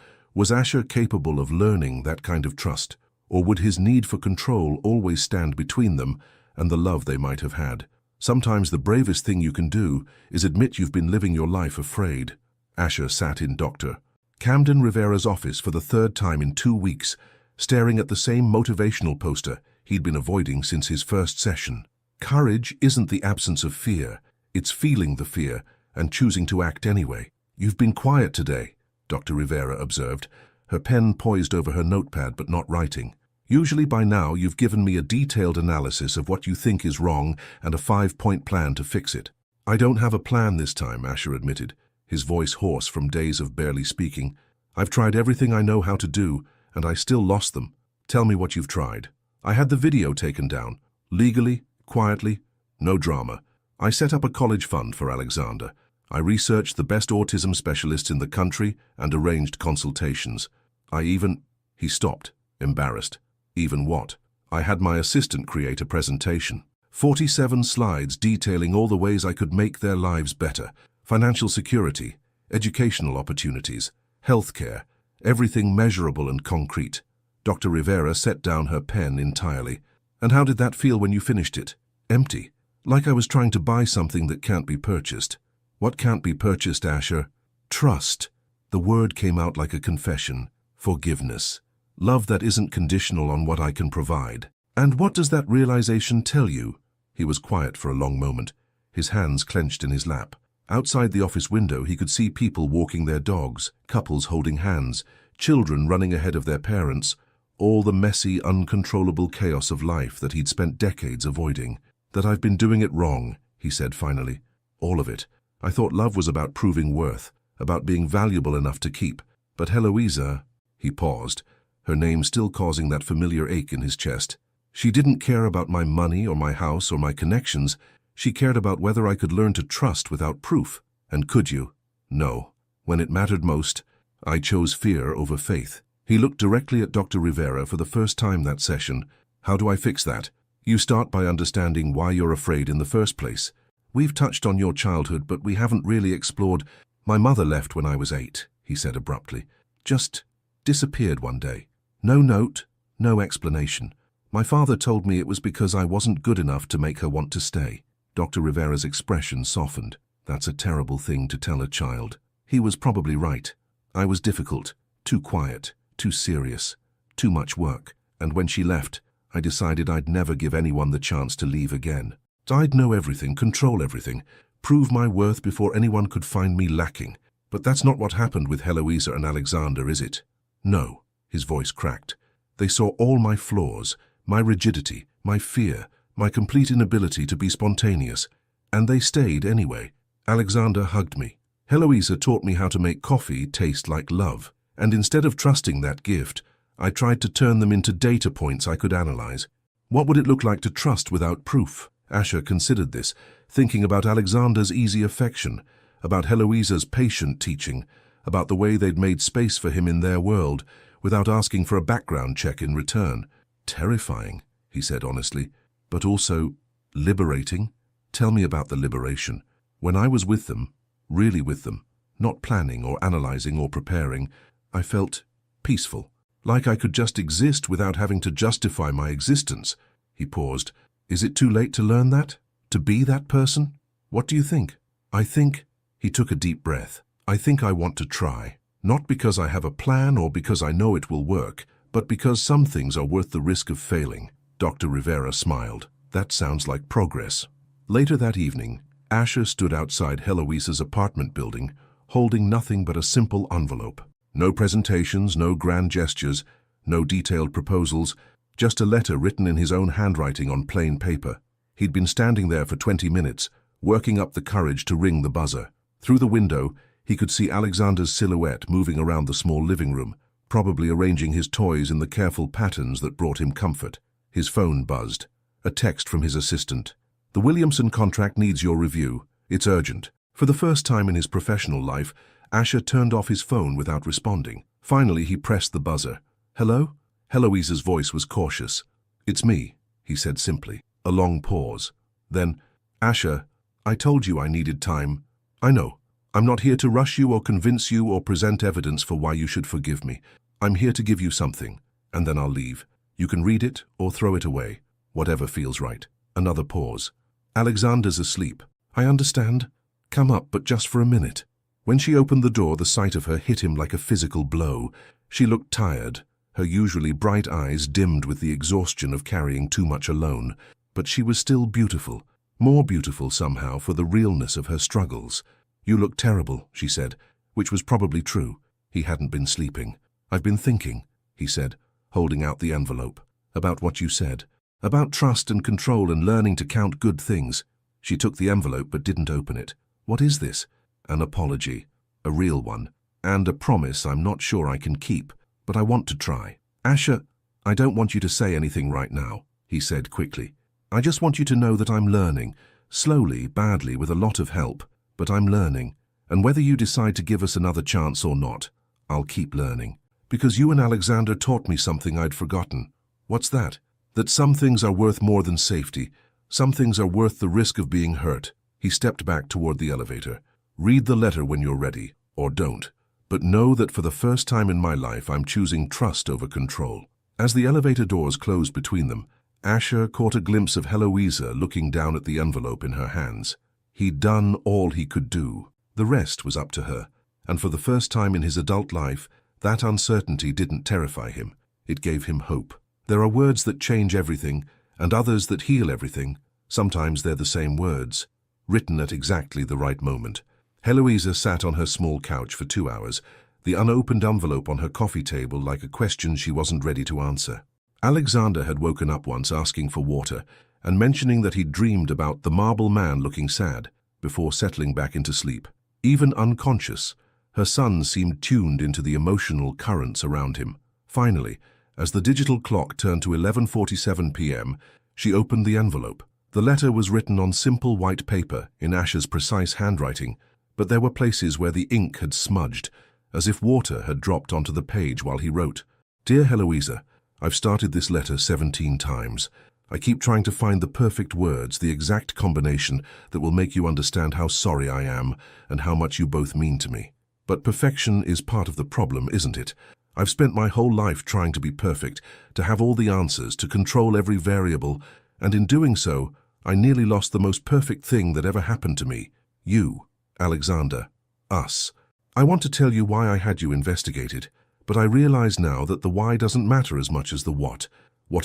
Asher capable of learning that kind of trust, or would his need for control always stand between them and the love they might have had? Sometimes the bravest thing you can do is admit you've been living your life afraid. Asher sat in Dr. Camden Rivera's office for the 3rd time in 2 weeks, staring at the same motivational poster he'd been avoiding since his first session. Courage isn't the absence of fear, it's feeling the fear and choosing to act anyway. "You've been quiet today," Dr. Rivera observed, her pen poised over her notepad but not writing. "Usually by now you've given me a detailed analysis of what you think is wrong and a 5-point plan to fix it." "I don't have a plan this time," Asher admitted, his voice hoarse from days of barely speaking. "I've tried everything I know how to do, and I still lost them." "Tell me what you've tried." "I had the video taken down. Legally, quietly, no drama. I set up a college fund for Alexander. I researched the best autism specialists in the country and arranged consultations. I even—" He stopped, embarrassed. "Even what?" "I had my assistant create a presentation. 47 slides detailing all the ways I could make their lives better. Financial security, educational opportunities, healthcare, everything measurable and concrete." Dr. Rivera set down her pen entirely. "And how did that feel when you finished it?" "Empty. Like I was trying to buy something that can't be purchased." "What can't be purchased, Asher?" "Trust." The word came out like a confession. "Forgiveness. Love that isn't conditional on what I can provide." "And what does that realization tell you?" He was quiet for a long moment, his hands clenched in his lap. Outside the office window he could see people walking their dogs, couples holding hands, children running ahead of their parents, all the messy, uncontrollable chaos of life that he'd spent decades avoiding. "That I've been doing it wrong," he said finally. "All of it. I thought love was about proving worth, about being valuable enough to keep. But Heloisa—" He paused, her name still causing that familiar ache in his chest. "She didn't care about my money or my house or my connections. She cared about whether I could learn to trust without proof. And could you? No. When it mattered most, I chose fear over faith." He looked directly at Dr. Rivera for the first time that session. "How do I fix that?" "You start by understanding why you're afraid in the first place. We've touched on your childhood, but we haven't really explored—" "My mother left when I was 8, he said abruptly. "Just disappeared one day. No note, no explanation. My father told me it was because I wasn't good enough to make her want to stay." Dr. Rivera's expression softened. "That's a terrible thing to tell a child." He was probably right. I was difficult, too quiet, too serious, too much work. And when she left, I decided I'd never give anyone the chance to leave again. I'd know everything, control everything, prove my worth before anyone could find me lacking. But that's not what happened with Heloisa and Alexander, is it? No, his voice cracked. They saw all my flaws, my rigidity, my fear, my complete inability to be spontaneous. And they stayed anyway. Alexander hugged me. Heloisa taught me how to make coffee taste like love. And instead of trusting that gift, I tried to turn them into data points I could analyze. What would it look like to trust without proof? Asher considered this, thinking about Alexander's easy affection, about Heloisa's patient teaching, about the way they'd made space for him in their world, without asking for a background check in return. "Terrifying," he said honestly, "but also liberating." "Tell me about the liberation." "When I was with them, really with them, not planning or analyzing or preparing, I felt peaceful, like I could just exist without having to justify my existence." He paused, Is it too late to learn that? To be that person? What do you think? I think, he took a deep breath, I think I want to try. Not because I have a plan or because I know it will work, but because some things are worth the risk of failing. Dr. Rivera smiled. That sounds like progress. Later that evening, Asher stood outside Heloise's apartment building, holding nothing but a simple envelope. No presentations, no grand gestures, no detailed proposals, just a letter written in his own handwriting on plain paper. He'd been standing there for 20 minutes, working up the courage to ring the buzzer. Through the window, he could see Alexander's silhouette moving around the small living room, probably arranging his toys in the careful patterns that brought him comfort. His phone buzzed. A text from his assistant. The Williamson contract needs your review. It's urgent. For the first time in his professional life, Asher turned off his phone without responding. Finally, he pressed the buzzer. Hello? Heloise's voice was cautious. It's me, he said simply. A long pause. Then, Asher, I told you I needed time. I know. I'm not here to rush you or convince you or present evidence for why you should forgive me. I'm here to give you something, and then I'll leave. You can read it or throw it away, whatever feels right. Another pause. Alexander's asleep. I understand. Come up, but just for a minute. When she opened the door, the sight of her hit him like a physical blow. She looked tired, her usually bright eyes dimmed with the exhaustion of carrying too much alone. But she was still beautiful, more beautiful somehow for the realness of her struggles. You look terrible, she said, which was probably true. He hadn't been sleeping. I've been thinking, he said, holding out the envelope. About what you said. About trust and control and learning to count good things. She took the envelope but didn't open it. What is this? An apology. A real one. And a promise I'm not sure I can keep, but I want to try. Asher, I don't want you to say anything right now, he said quickly. I just want you to know that I'm learning. Slowly, badly, with a lot of help. But I'm learning. And whether you decide to give us another chance or not, I'll keep learning. Because you and Alexander taught me something I'd forgotten. What's that? That some things are worth more than safety. Some things are worth the risk of being hurt. He stepped back toward the elevator. Read the letter when you're ready, or don't. But know that for the first time in my life, I'm choosing trust over control. As the elevator doors closed between them, Asher caught a glimpse of Heloisa looking down at the envelope in her hands. He'd done all he could do. The rest was up to her. And for the first time in his adult life, that uncertainty didn't terrify him. It gave him hope. There are words that change everything, and others that heal everything. Sometimes they're the same words, written at exactly the right moment. Heloisa sat on her small couch for 2 hours, the unopened envelope on her coffee table like a question she wasn't ready to answer. Alexander had woken up once asking for water and mentioning that he'd dreamed about the marble man looking sad before settling back into sleep. Even unconscious, her son seemed tuned into the emotional currents around him. Finally, as the digital clock turned to 11:47 p.m., she opened the envelope. The letter was written on simple white paper in Asher's precise handwriting, but there were places where the ink had smudged, as if water had dropped onto the page while he wrote. Dear Heloisa, I've started this letter 17 times. I keep trying to find the perfect words, the exact combination that will make you understand how sorry I am and how much you both mean to me. But perfection is part of the problem, isn't it? I've spent my whole life trying to be perfect, to have all the answers, to control every variable, and in doing so, I nearly lost the most perfect thing that ever happened to me. You, Alexander, us. I want to tell you why I had you investigated, but I realize now that the why doesn't matter as much as the what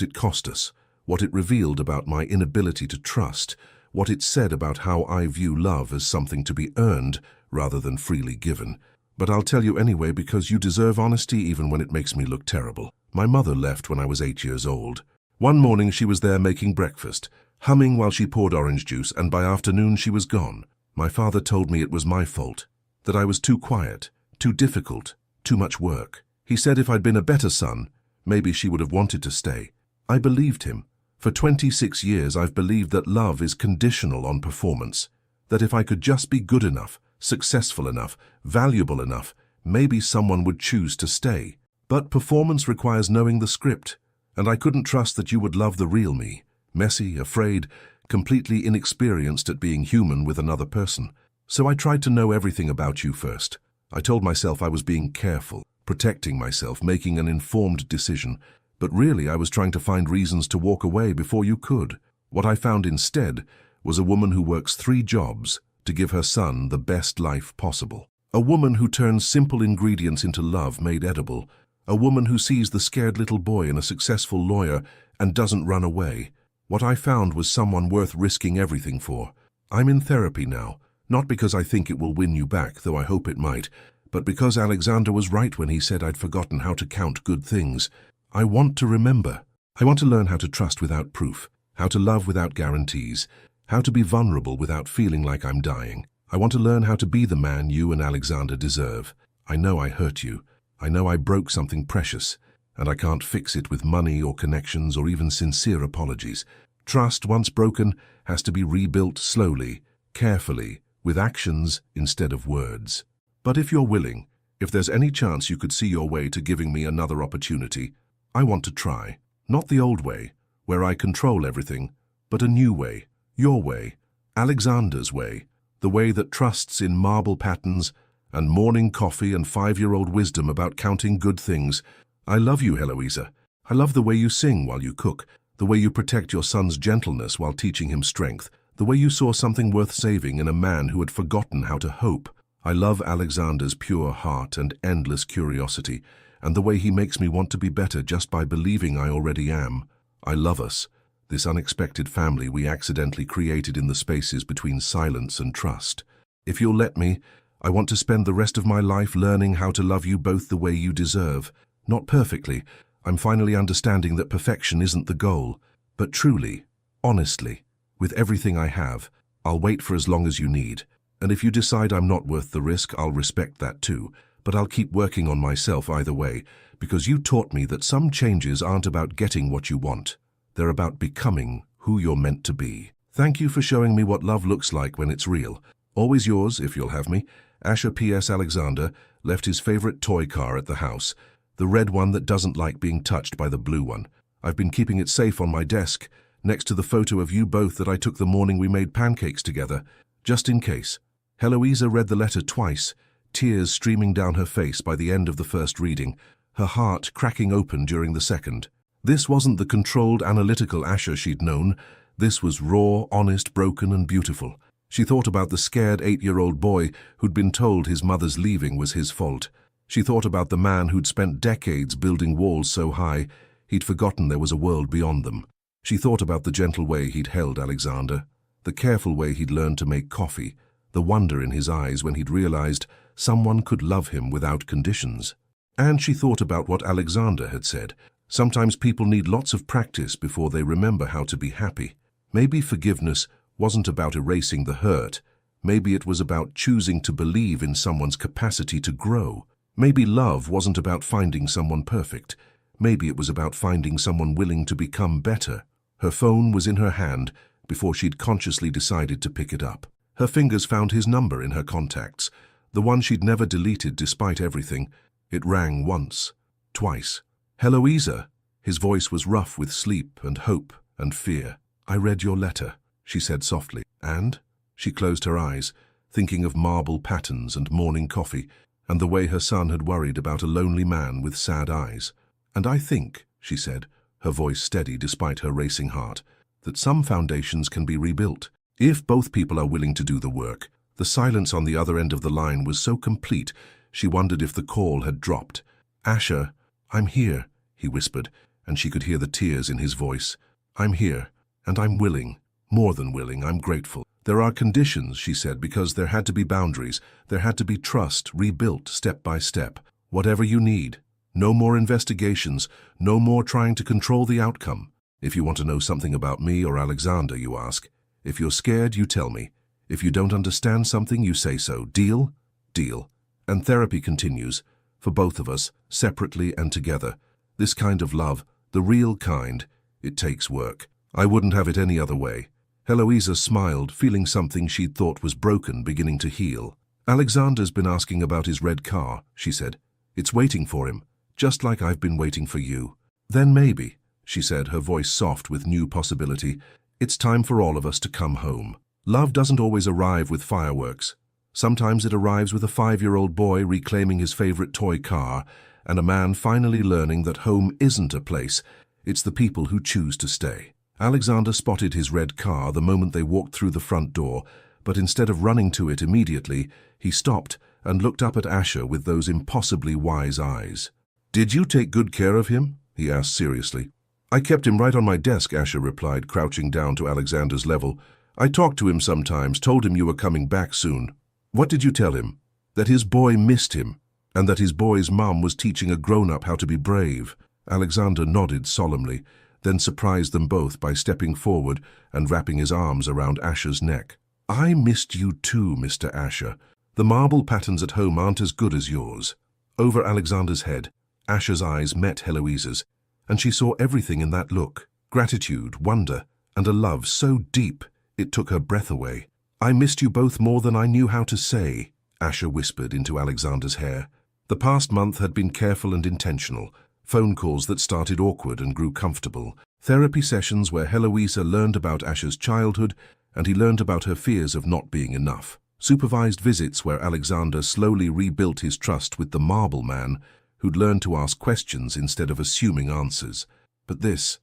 it cost us, what it revealed about my inability to trust, what it said about how I view love as something to be earned rather than freely given. But I'll tell you anyway because you deserve honesty even when it makes me look terrible. My mother left when I was 8 years old. One morning she was there making breakfast, humming while she poured orange juice, and by afternoon she was gone. My father told me it was my fault, that I was too quiet, too difficult, too much work. He said if I'd been a better son, maybe she would have wanted to stay. I believed him. For 26 years I've believed that love is conditional on performance, that if I could just be good enough, successful enough, valuable enough, maybe someone would choose to stay. But performance requires knowing the script, and I couldn't trust that you would love the real me, messy, afraid, completely inexperienced at being human with another person. So I tried to know everything about you first. I told myself I was being careful, protecting myself, making an informed decision, but really I was trying to find reasons to walk away before you could. What I found instead was a woman who works 3 jobs to give her son the best life possible. A woman who turns simple ingredients into love made edible. A woman who sees the scared little boy in a successful lawyer and doesn't run away. What I found was someone worth risking everything for. I'm in therapy now, not because I think it will win you back, though I hope it might, but because Alexander was right when he said I'd forgotten how to count good things. I want to remember. I want to learn how to trust without proof, how to love without guarantees, how to be vulnerable without feeling like I'm dying. I want to learn how to be the man you and Alexander deserve. I know I hurt you. I know I broke something precious, and I can't fix it with money or connections or even sincere apologies. Trust, once broken, has to be rebuilt slowly, carefully, with actions instead of words. But if you're willing, if there's any chance you could see your way to giving me another opportunity, I want to try. Not the old way, where I control everything, but a new way, your way, Alexander's way, the way that trusts in marble patterns and morning coffee and 5-year-old wisdom about counting good things. I love you, Heloisa. I love the way you sing while you cook, the way you protect your son's gentleness while teaching him strength, the way you saw something worth saving in a man who had forgotten how to hope. I love Alexander's pure heart and endless curiosity, and the way he makes me want to be better just by believing I already am. I love us, this unexpected family we accidentally created in the spaces between silence and trust. If you'll let me, I want to spend the rest of my life learning how to love you both the way you deserve. Not perfectly. I'm finally understanding that perfection isn't the goal, but truly, honestly, with everything I have, I'll wait for as long as you need. And if you decide I'm not worth the risk, I'll respect that too. But I'll keep working on myself either way, because you taught me that some changes aren't about getting what you want. They're about becoming who you're meant to be. Thank you for showing me what love looks like when it's real. Always yours, if you'll have me. Asher P.S. Alexander left his favorite toy car at the house, the red one that doesn't like being touched by the blue one. I've been keeping it safe on my desk, next to the photo of you both that I took the morning we made pancakes together, just in case. Heloisa read the letter twice, tears streaming down her face by the end of the first reading, her heart cracking open during the second. This wasn't the controlled, analytical Asher she'd known. This was raw, honest, broken, and beautiful. She thought about the scared 8-year-old boy who'd been told his mother's leaving was his fault. She thought about the man who'd spent decades building walls so high he'd forgotten there was a world beyond them. She thought about the gentle way he'd held Alexander, the careful way he'd learned to make coffee, the wonder in his eyes when he'd realized someone could love him without conditions. And she thought about what Alexander had said. Sometimes people need lots of practice before they remember how to be happy. Maybe forgiveness wasn't about erasing the hurt. Maybe it was about choosing to believe in someone's capacity to grow. Maybe love wasn't about finding someone perfect. Maybe it was about finding someone willing to become better. Her phone was in her hand before she'd consciously decided to pick it up. Her fingers found his number in her contacts, the one she'd never deleted despite everything. It rang once, twice. Heloisa. His voice was rough with sleep and hope and fear. I read your letter, she said softly. And? She closed her eyes, thinking of marble patterns and morning coffee, and the way her son had worried about a lonely man with sad eyes. And I think, she said, her voice steady despite her racing heart, that some foundations can be rebuilt. If both people are willing to do the work. The silence on the other end of the line was so complete, she wondered if the call had dropped. Asher, I'm here, he whispered, and she could hear the tears in his voice. I'm here, and I'm willing. More than willing, I'm grateful. There are conditions, she said, because there had to be boundaries. There had to be trust, rebuilt step by step. Whatever you need. No more investigations, no more trying to control the outcome. If you want to know something about me or Alexander, you ask. If you're scared, you tell me. If you don't understand something, you say so. Deal? Deal. And therapy continues, for both of us, separately and together. This kind of love, the real kind, it takes work. I wouldn't have it any other way. Heloisa smiled, feeling something she'd thought was broken beginning to heal. Alexander's been asking about his red car, she said. It's waiting for him, just like I've been waiting for you. Then maybe, she said, her voice soft with new possibility, it's time for all of us to come home. Love doesn't always arrive with fireworks. Sometimes it arrives with a 5-year-old boy reclaiming his favorite toy car and a man finally learning that home isn't a place, it's the people who choose to stay. Alexander spotted his red car the moment they walked through the front door, but instead of running to it immediately, he stopped and looked up at Asher with those impossibly wise eyes. "Did you take good care of him?" he asked seriously. "I kept him right on my desk," Asher replied, crouching down to Alexander's level. "I talked to him sometimes, told him you were coming back soon." "What did you tell him?" "That his boy missed him, and that his boy's mum was teaching a grown-up how to be brave." Alexander nodded solemnly, then surprised them both by stepping forward and wrapping his arms around Asher's neck. "I missed you too, Mr. Asher. The marble patterns at home aren't as good as yours." Over Alexander's head, Asher's eyes met Heloise's, and she saw everything in that look: gratitude, wonder, and a love so deep it took her breath away. "I missed you both more than I knew how to say," Asher whispered into Alexander's hair. The past month had been careful and intentional. Phone calls that started awkward and grew comfortable. Therapy sessions where Heloisa learned about Asher's childhood and he learned about her fears of not being enough. Supervised visits where Alexander slowly rebuilt his trust with the marble man who'd learned to ask questions instead of assuming answers. But this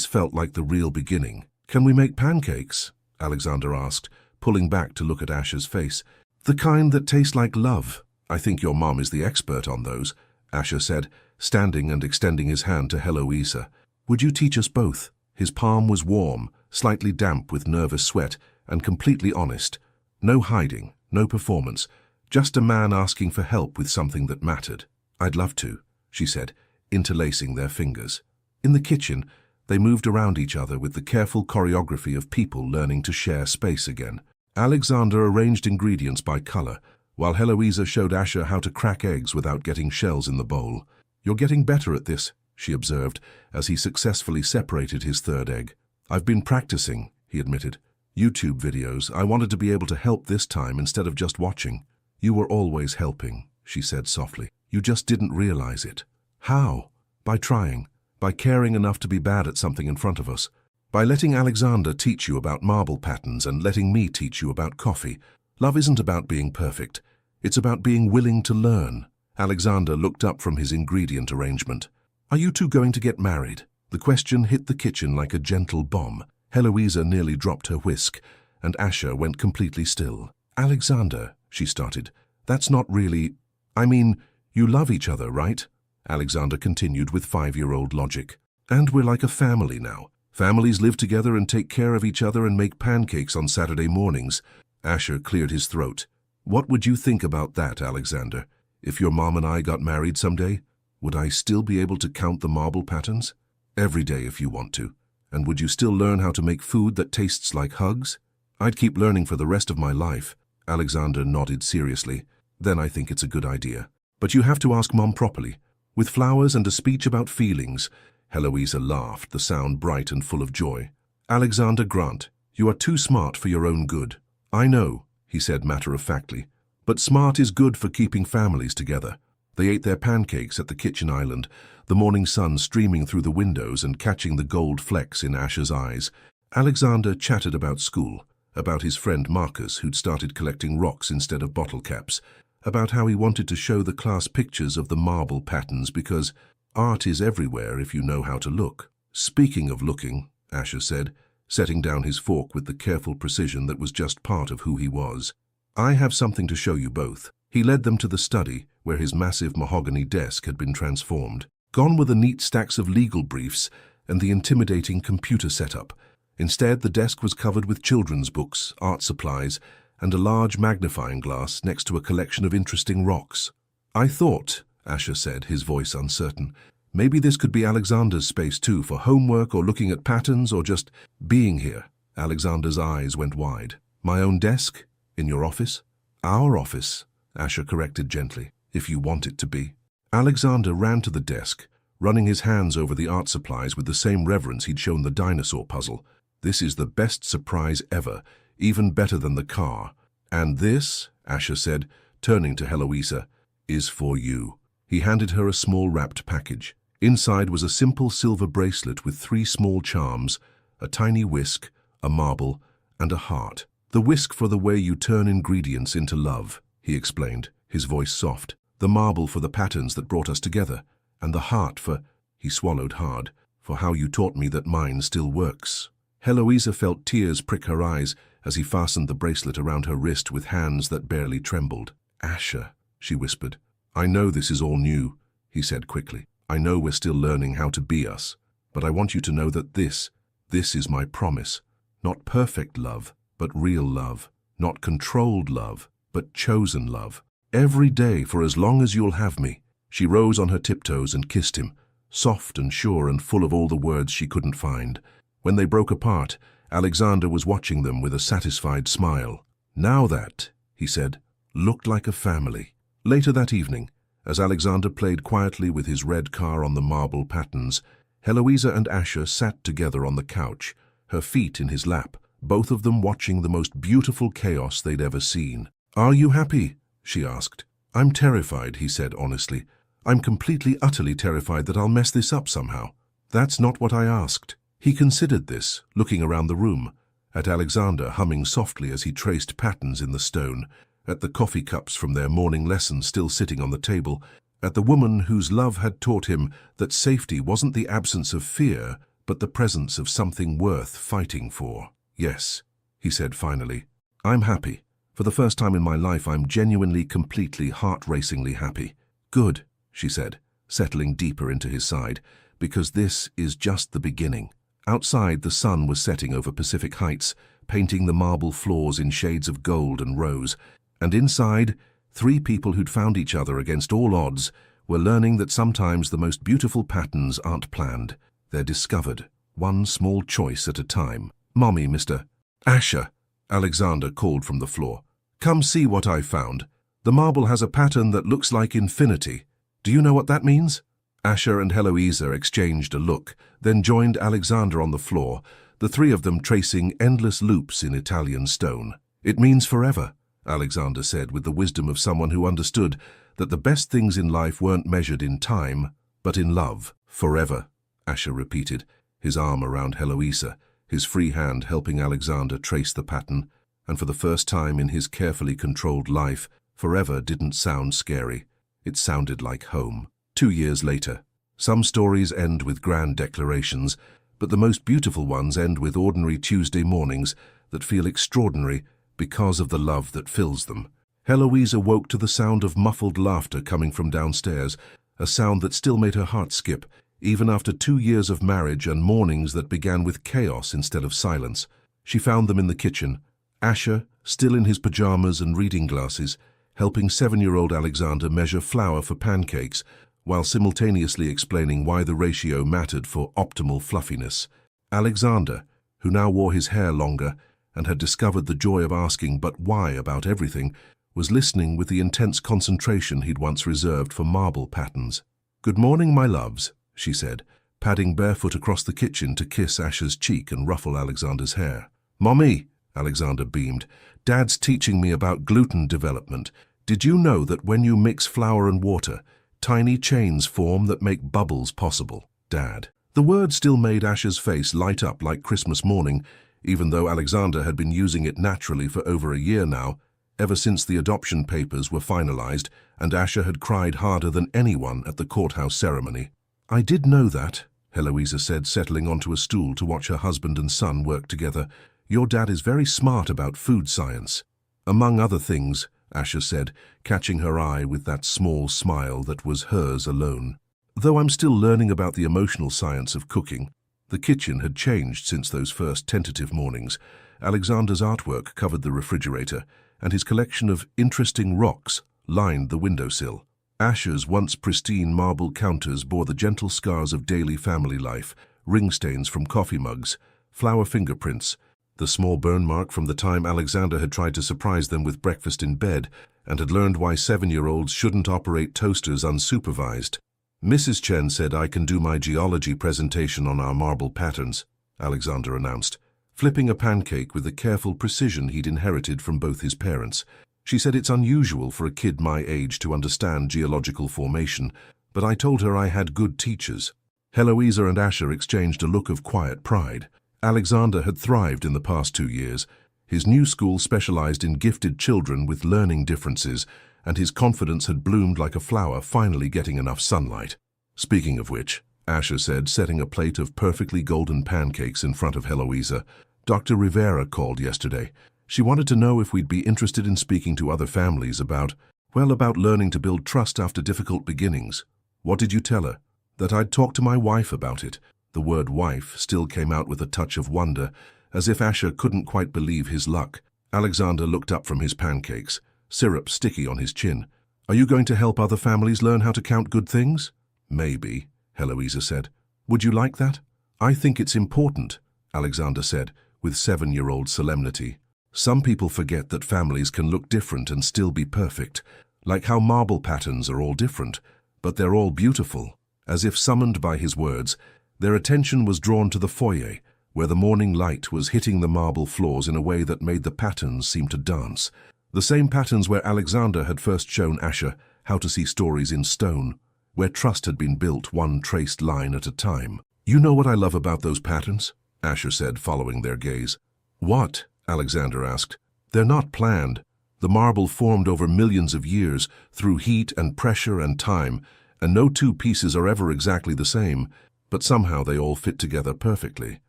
felt like the real beginning. "Can we make pancakes?" Alexander asked, pulling back to look at Asher's face. "The kind that taste like love. I think your mom is the expert on those," Asher said, standing and extending his hand to Heloisa. "Would you teach us both?" His palm was warm, slightly damp with nervous sweat, and completely honest. No hiding, no performance, just a man asking for help with something that mattered. "I'd love to," she said, interlacing their fingers. In the kitchen, they moved around each other with the careful choreography of people learning to share space again. Alexander arranged ingredients by color, while Heloisa showed Asher how to crack eggs without getting shells in the bowl. "You're getting better at this," she observed, as he successfully separated his third egg. "I've been practicing," he admitted. "YouTube videos. I wanted to be able to help this time instead of just watching." "You were always helping," she said softly. "You just didn't realize it." "How?" "By trying. By caring enough to be bad at something in front of us. By letting Alexander teach you about marble patterns and letting me teach you about coffee. Love isn't about being perfect. It's about being willing to learn." Alexander looked up from his ingredient arrangement. "Are you two going to get married?" The question hit the kitchen like a gentle bomb. Heloisa nearly dropped her whisk, and Asher went completely still. "Alexander," she started, "that's not really... I mean, you love each other, right?" Alexander continued with 5-year-old logic. "And we're like a family now. Families live together and take care of each other and make pancakes on Saturday mornings." Asher cleared his throat. "What would you think about that, Alexander? If your mom and I got married someday, would I still be able to count the marble patterns? Every day if you want to. And would you still learn how to make food that tastes like hugs?" "I'd keep learning for the rest of my life." Alexander nodded seriously. "Then I think it's a good idea. But you have to ask Mom properly. With flowers and a speech about feelings." Heloisa laughed, the sound bright and full of joy. "Alexander Grant, you are too smart for your own good." "I know," he said matter-of-factly. "But smart is good for keeping families together." They ate their pancakes at the kitchen island, the morning sun streaming through the windows and catching the gold flecks in Asher's eyes. Alexander chatted about school, about his friend Marcus, who'd started collecting rocks instead of bottle caps, about how he wanted to show the class pictures of the marble patterns because art is everywhere if you know how to look. "Speaking of looking," Asher said, setting down his fork with the careful precision that was just part of who he was, "I have something to show you both." He led them to the study, where his massive mahogany desk had been transformed. Gone were the neat stacks of legal briefs and the intimidating computer setup. Instead, the desk was covered with children's books, art supplies, and a large magnifying glass next to a collection of interesting rocks. "I thought," Asher said, his voice uncertain, "maybe this could be Alexander's space too, for homework or looking at patterns or just being here." Alexander's eyes went wide. "My own desk? In your office?" "Our office," Asher corrected gently, "if you want it to be." Alexander ran to the desk, running his hands over the art supplies with the same reverence he'd shown the dinosaur puzzle. "This is the best surprise ever, even better than the car. And this," Asher said, turning to Heloisa, "is for you." He handed her a small wrapped package. Inside was a simple silver bracelet with 3 small charms, a tiny whisk, a marble, and a heart. "The whisk for the way you turn ingredients into love," he explained, his voice soft. "The marble for the patterns that brought us together, and the heart for," he swallowed hard, "for how you taught me that mine still works." Heloisa felt tears prick her eyes as he fastened the bracelet around her wrist with hands that barely trembled. "Asher," she whispered. "I know this is all new," he said quickly. "I know we're still learning how to be us, but I want you to know that this is my promise. Not perfect love, but real love. Not controlled love, but chosen love. Every day for as long as you'll have me." She rose on her tiptoes and kissed him, soft and sure and full of all the words she couldn't find. When they broke apart, Alexander was watching them with a satisfied smile. "Now that," he said, "looked like a family." Later that evening, as Alexander played quietly with his red car on the marble patterns, Heloisa and Asher sat together on the couch, her feet in his lap, both of them watching the most beautiful chaos they'd ever seen. "Are you happy?" she asked. "I'm terrified," he said honestly. "I'm completely, utterly terrified that I'll mess this up somehow." "That's not what I asked." He considered this, looking around the room, at Alexander humming softly as he traced patterns in the stone, at the coffee cups from their morning lesson still sitting on the table, at the woman whose love had taught him that safety wasn't the absence of fear, but the presence of something worth fighting for. "Yes," he said finally, "I'm happy. For the first time in my life, I'm genuinely, completely, heart-racingly happy." "Good," she said, settling deeper into his side, "because this is just the beginning." Outside, the sun was setting over Pacific Heights, painting the marble floors in shades of gold and rose. And inside, three people who'd found each other against all odds were learning that sometimes the most beautiful patterns aren't planned. They're discovered, one small choice at a time. "Mommy, Mr. Asher," Alexander called from the floor. "Come see what I found. The marble has a pattern that looks like infinity. Do you know what that means?" Asher and Heloisa exchanged a look, then joined Alexander on the floor, the three of them tracing endless loops in Italian stone. "It means forever," Alexander said with the wisdom of someone who understood that the best things in life weren't measured in time, but in love. "Forever," Asher repeated, his arm around Heloisa, his free hand helping Alexander trace the pattern, and for the first time in his carefully controlled life, forever didn't sound scary. It sounded like home. 2 years later, some stories end with grand declarations, but the most beautiful ones end with ordinary Tuesday mornings that feel extraordinary because of the love that fills them. Heloisa woke to the sound of muffled laughter coming from downstairs, a sound that still made her heart skip, even after 2 years of marriage and mornings that began with chaos instead of silence. She found them in the kitchen, Asher, still in his pajamas and reading glasses, helping 7-year-old Alexander measure flour for pancakes, while simultaneously explaining why the ratio mattered for optimal fluffiness. Alexander, who now wore his hair longer and had discovered the joy of asking "but why" about everything, was listening with the intense concentration he'd once reserved for marble patterns. "Good morning, my loves," she said, padding barefoot across the kitchen to kiss Asher's cheek and ruffle Alexander's hair. "Mommy," Alexander beamed, "Dad's teaching me about gluten development. Did you know that when you mix flour and water, tiny chains form that make bubbles possible?" "Dad." The word still made Asher's face light up like Christmas morning, even though Alexander had been using it naturally for over a year now, ever since the adoption papers were finalized, and Asher had cried harder than anyone at the courthouse ceremony. "I did know that," Heloisa said, settling onto a stool to watch her husband and son work together. "Your dad is very smart about food science." "Among other things," Asher said, catching her eye with that small smile that was hers alone. "Though I'm still learning about the emotional science of cooking." The kitchen had changed since those first tentative mornings. Alexander's artwork covered the refrigerator, and his collection of interesting rocks lined the windowsill. Asher's once pristine marble counters bore the gentle scars of daily family life, ring stains from coffee mugs, flour fingerprints, the small burn mark from the time Alexander had tried to surprise them with breakfast in bed and had learned why 7-year-olds shouldn't operate toasters unsupervised. "Mrs. Chen said I can do my geology presentation on our marble patterns," Alexander announced, flipping a pancake with the careful precision he'd inherited from both his parents. "She said it's unusual for a kid my age to understand geological formation, but I told her I had good teachers." Heloisa and Asher exchanged a look of quiet pride. Alexander had thrived in the past 2 years. His new school specialized in gifted children with learning differences, and his confidence had bloomed like a flower finally getting enough sunlight. Speaking of which, Asher said, setting a plate of perfectly golden pancakes in front of Heloisa. Dr. Rivera called yesterday. She wanted to know if we'd be interested in speaking to other families about learning to build trust after difficult beginnings. What did you tell her? That I'd talk to my wife about it. The word wife still came out with a touch of wonder, as if Asher couldn't quite believe his luck. Alexander looked up from his pancakes, syrup sticky on his chin. Are you going to help other families learn how to count good things? Maybe, Heloisa said. Would you like that? I think it's important, Alexander said, with 7-year-old solemnity. Some people forget that families can look different and still be perfect, like how marble patterns are all different, but they're all beautiful. As if summoned by his words, their attention was drawn to the foyer, where the morning light was hitting the marble floors in a way that made the patterns seem to dance. The same patterns where Alexander had first shown Asher how to see stories in stone, where trust had been built one traced line at a time. You know what I love about those patterns? Asher said, following their gaze. What? Alexander asked. They're not planned. The marble formed over millions of years through heat and pressure and time, and no two pieces are ever exactly the same, but somehow they all fit together perfectly.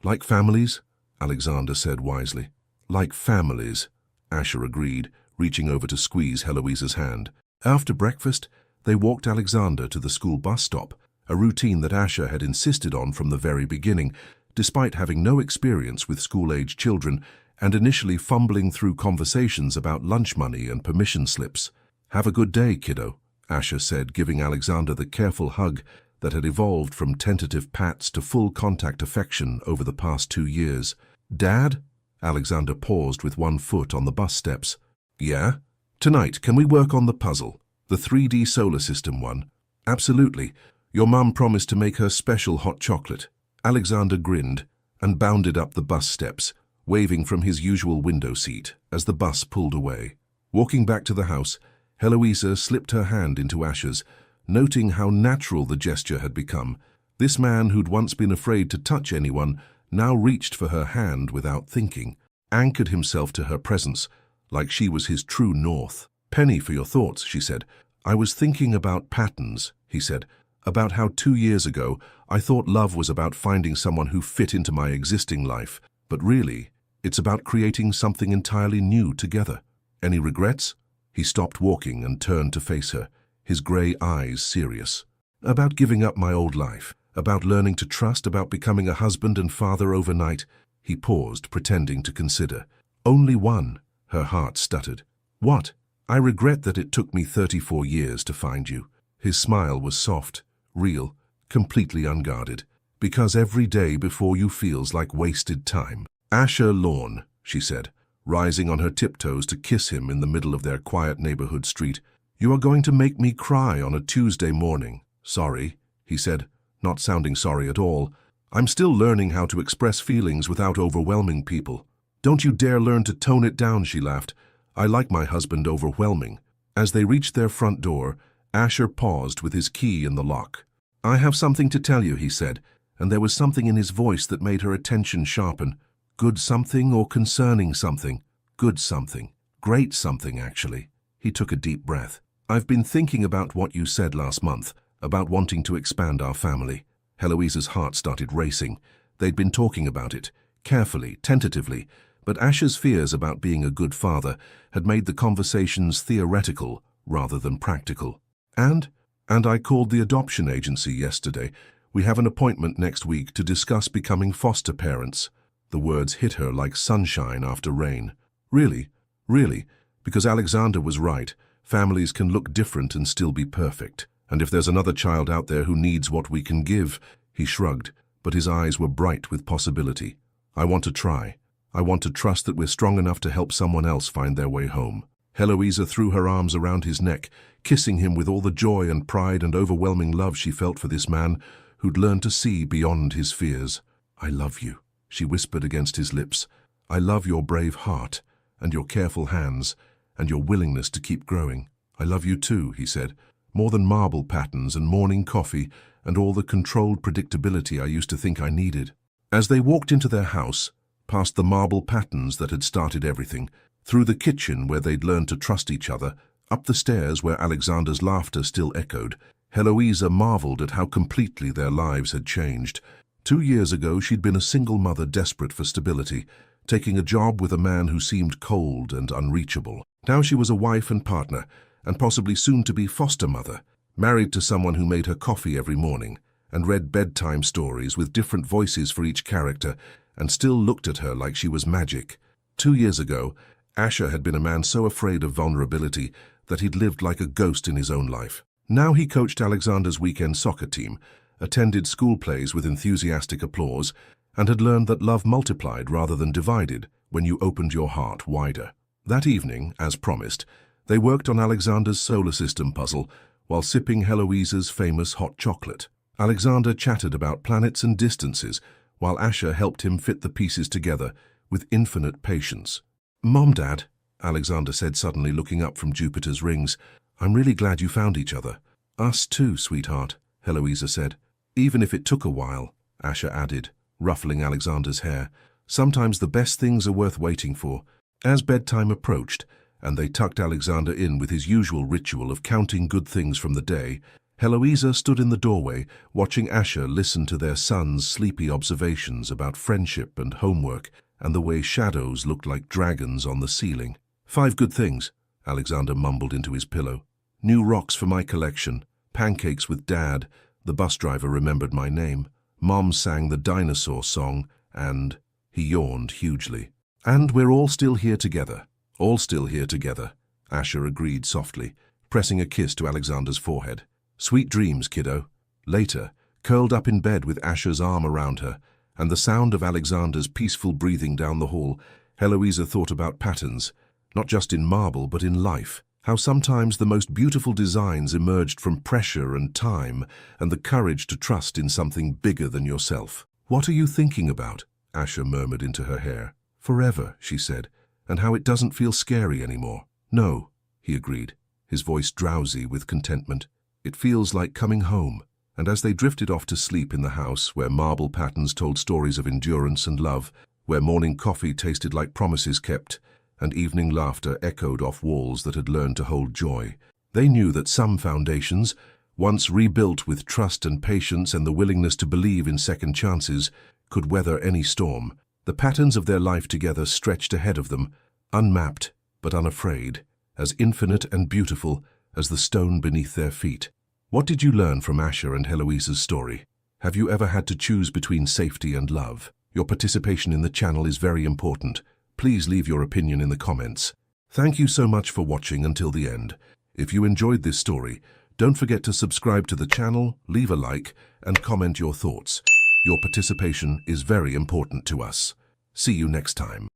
Like families? Alexander said wisely. Like families, Asher agreed, reaching over to squeeze Heloisa's hand. After breakfast, they walked Alexander to the school bus stop, a routine that Asher had insisted on from the very beginning, despite having no experience with school-age children and initially fumbling through conversations about lunch money and permission slips. Have a good day, kiddo, Asher said, giving Alexander the careful hug that had evolved from tentative pats to full contact affection over the past 2 years. Dad? Alexander paused with one foot on the bus steps. Yeah? Tonight, can we work on the puzzle? The 3D solar system one? Absolutely. Your mum promised to make her special hot chocolate. Alexander grinned and bounded up the bus steps, waving from his usual window seat as the bus pulled away. Walking back to the house, Heloisa slipped her hand into Asher's, noting how natural the gesture had become. This man who'd once been afraid to touch anyone now reached for her hand without thinking, anchored himself to her presence, like she was his true north. Penny for your thoughts, she said. I was thinking about patterns, he said, about how 2 years ago I thought love was about finding someone who fit into my existing life, but really, it's about creating something entirely new together. Any regrets? He stopped walking and turned to face her, his grey eyes serious. About giving up my old life, about learning to trust, about becoming a husband and father overnight. He paused, pretending to consider. Only one, her heart stuttered. What? I regret that it took me 34 years to find you. His smile was soft, real, completely unguarded. Because every day before you feels like wasted time. Asher Lawn, she said, rising on her tiptoes to kiss him in the middle of their quiet neighborhood street. You are going to make me cry on a Tuesday morning. Sorry, he said, not sounding sorry at all. I'm still learning how to express feelings without overwhelming people. Don't you dare learn to tone it down, she laughed. I like my husband overwhelming. As they reached their front door, Asher paused with his key in the lock. I have something to tell you, he said, and there was something in his voice that made her attention sharpen. Good something or concerning something? Good something. Great something, actually. He took a deep breath. I've been thinking about what you said last month, about wanting to expand our family. Heloisa's heart started racing. They'd been talking about it, carefully, tentatively, but Asher's fears about being a good father had made the conversations theoretical rather than practical. And I called the adoption agency yesterday. We have an appointment next week to discuss becoming foster parents. The words hit her like sunshine after rain. Really? Really? Because Alexander was right. Families can look different and still be perfect. And if there's another child out there who needs what we can give, he shrugged, but his eyes were bright with possibility. I want to try. I want to trust that we're strong enough to help someone else find their way home. Heloisa threw her arms around his neck, kissing him with all the joy and pride and overwhelming love she felt for this man who'd learned to see beyond his fears. I love you, she whispered against his lips. I love your brave heart, and your careful hands, and your willingness to keep growing. I love you too, he said, more than marble patterns and morning coffee and all the controlled predictability I used to think I needed. As they walked into their house, past the marble patterns that had started everything, through the kitchen where they'd learned to trust each other, up the stairs where Alexander's laughter still echoed, Heloisa marveled at how completely their lives had changed. 2 years ago, she'd been a single mother desperate for stability, taking a job with a man who seemed cold and unreachable. Now she was a wife and partner, and possibly soon to be foster mother, married to someone who made her coffee every morning, and read bedtime stories with different voices for each character, and still looked at her like she was magic. 2 years ago, Asher had been a man so afraid of vulnerability that he'd lived like a ghost in his own life. Now he coached Alexander's weekend soccer team, attended school plays with enthusiastic applause, and had learned that love multiplied rather than divided when you opened your heart wider. That evening, as promised, they worked on Alexander's solar system puzzle while sipping Heloisa's famous hot chocolate. Alexander chatted about planets and distances, while Asher helped him fit the pieces together with infinite patience. "Mom, Dad," Alexander said suddenly, looking up from Jupiter's rings, "I'm really glad you found each other." "Us too, sweetheart," Heloisa said. "Even if it took a while," Asher added, ruffling Alexander's hair. "Sometimes the best things are worth waiting for." As bedtime approached, and they tucked Alexander in with his usual ritual of counting good things from the day, Heloisa stood in the doorway, watching Asher listen to their son's sleepy observations about friendship and homework and the way shadows looked like dragons on the ceiling. "5 good things," Alexander mumbled into his pillow. "New rocks for my collection, pancakes with Dad, the bus driver remembered my name, Mom sang the dinosaur song, and—" he yawned hugely. "And we're all still here together." "All still here together," Asher agreed softly, pressing a kiss to Alexander's forehead. "Sweet dreams, kiddo." Later, curled up in bed with Asher's arm around her, and the sound of Alexander's peaceful breathing down the hall, Heloisa thought about patterns, not just in marble but in life. How sometimes the most beautiful designs emerged from pressure and time and the courage to trust in something bigger than yourself. "What are you thinking about?" Asher murmured into her hair. "Forever," she said, "and how it doesn't feel scary anymore." "No," he agreed, his voice drowsy with contentment. "It feels like coming home." And as they drifted off to sleep in the house where marble patterns told stories of endurance and love, where morning coffee tasted like promises kept, and evening laughter echoed off walls that had learned to hold joy, they knew that some foundations, once rebuilt with trust and patience and the willingness to believe in second chances, could weather any storm. The patterns of their life together stretched ahead of them, unmapped but unafraid, as infinite and beautiful as the stone beneath their feet. What did you learn from Asher and Heloisa's story? Have you ever had to choose between safety and love? Your participation in the channel is very important. Please leave your opinion in the comments. Thank you so much for watching until the end. If you enjoyed this story, don't forget to subscribe to the channel, leave a like, and comment your thoughts. Your participation is very important to us. See you next time.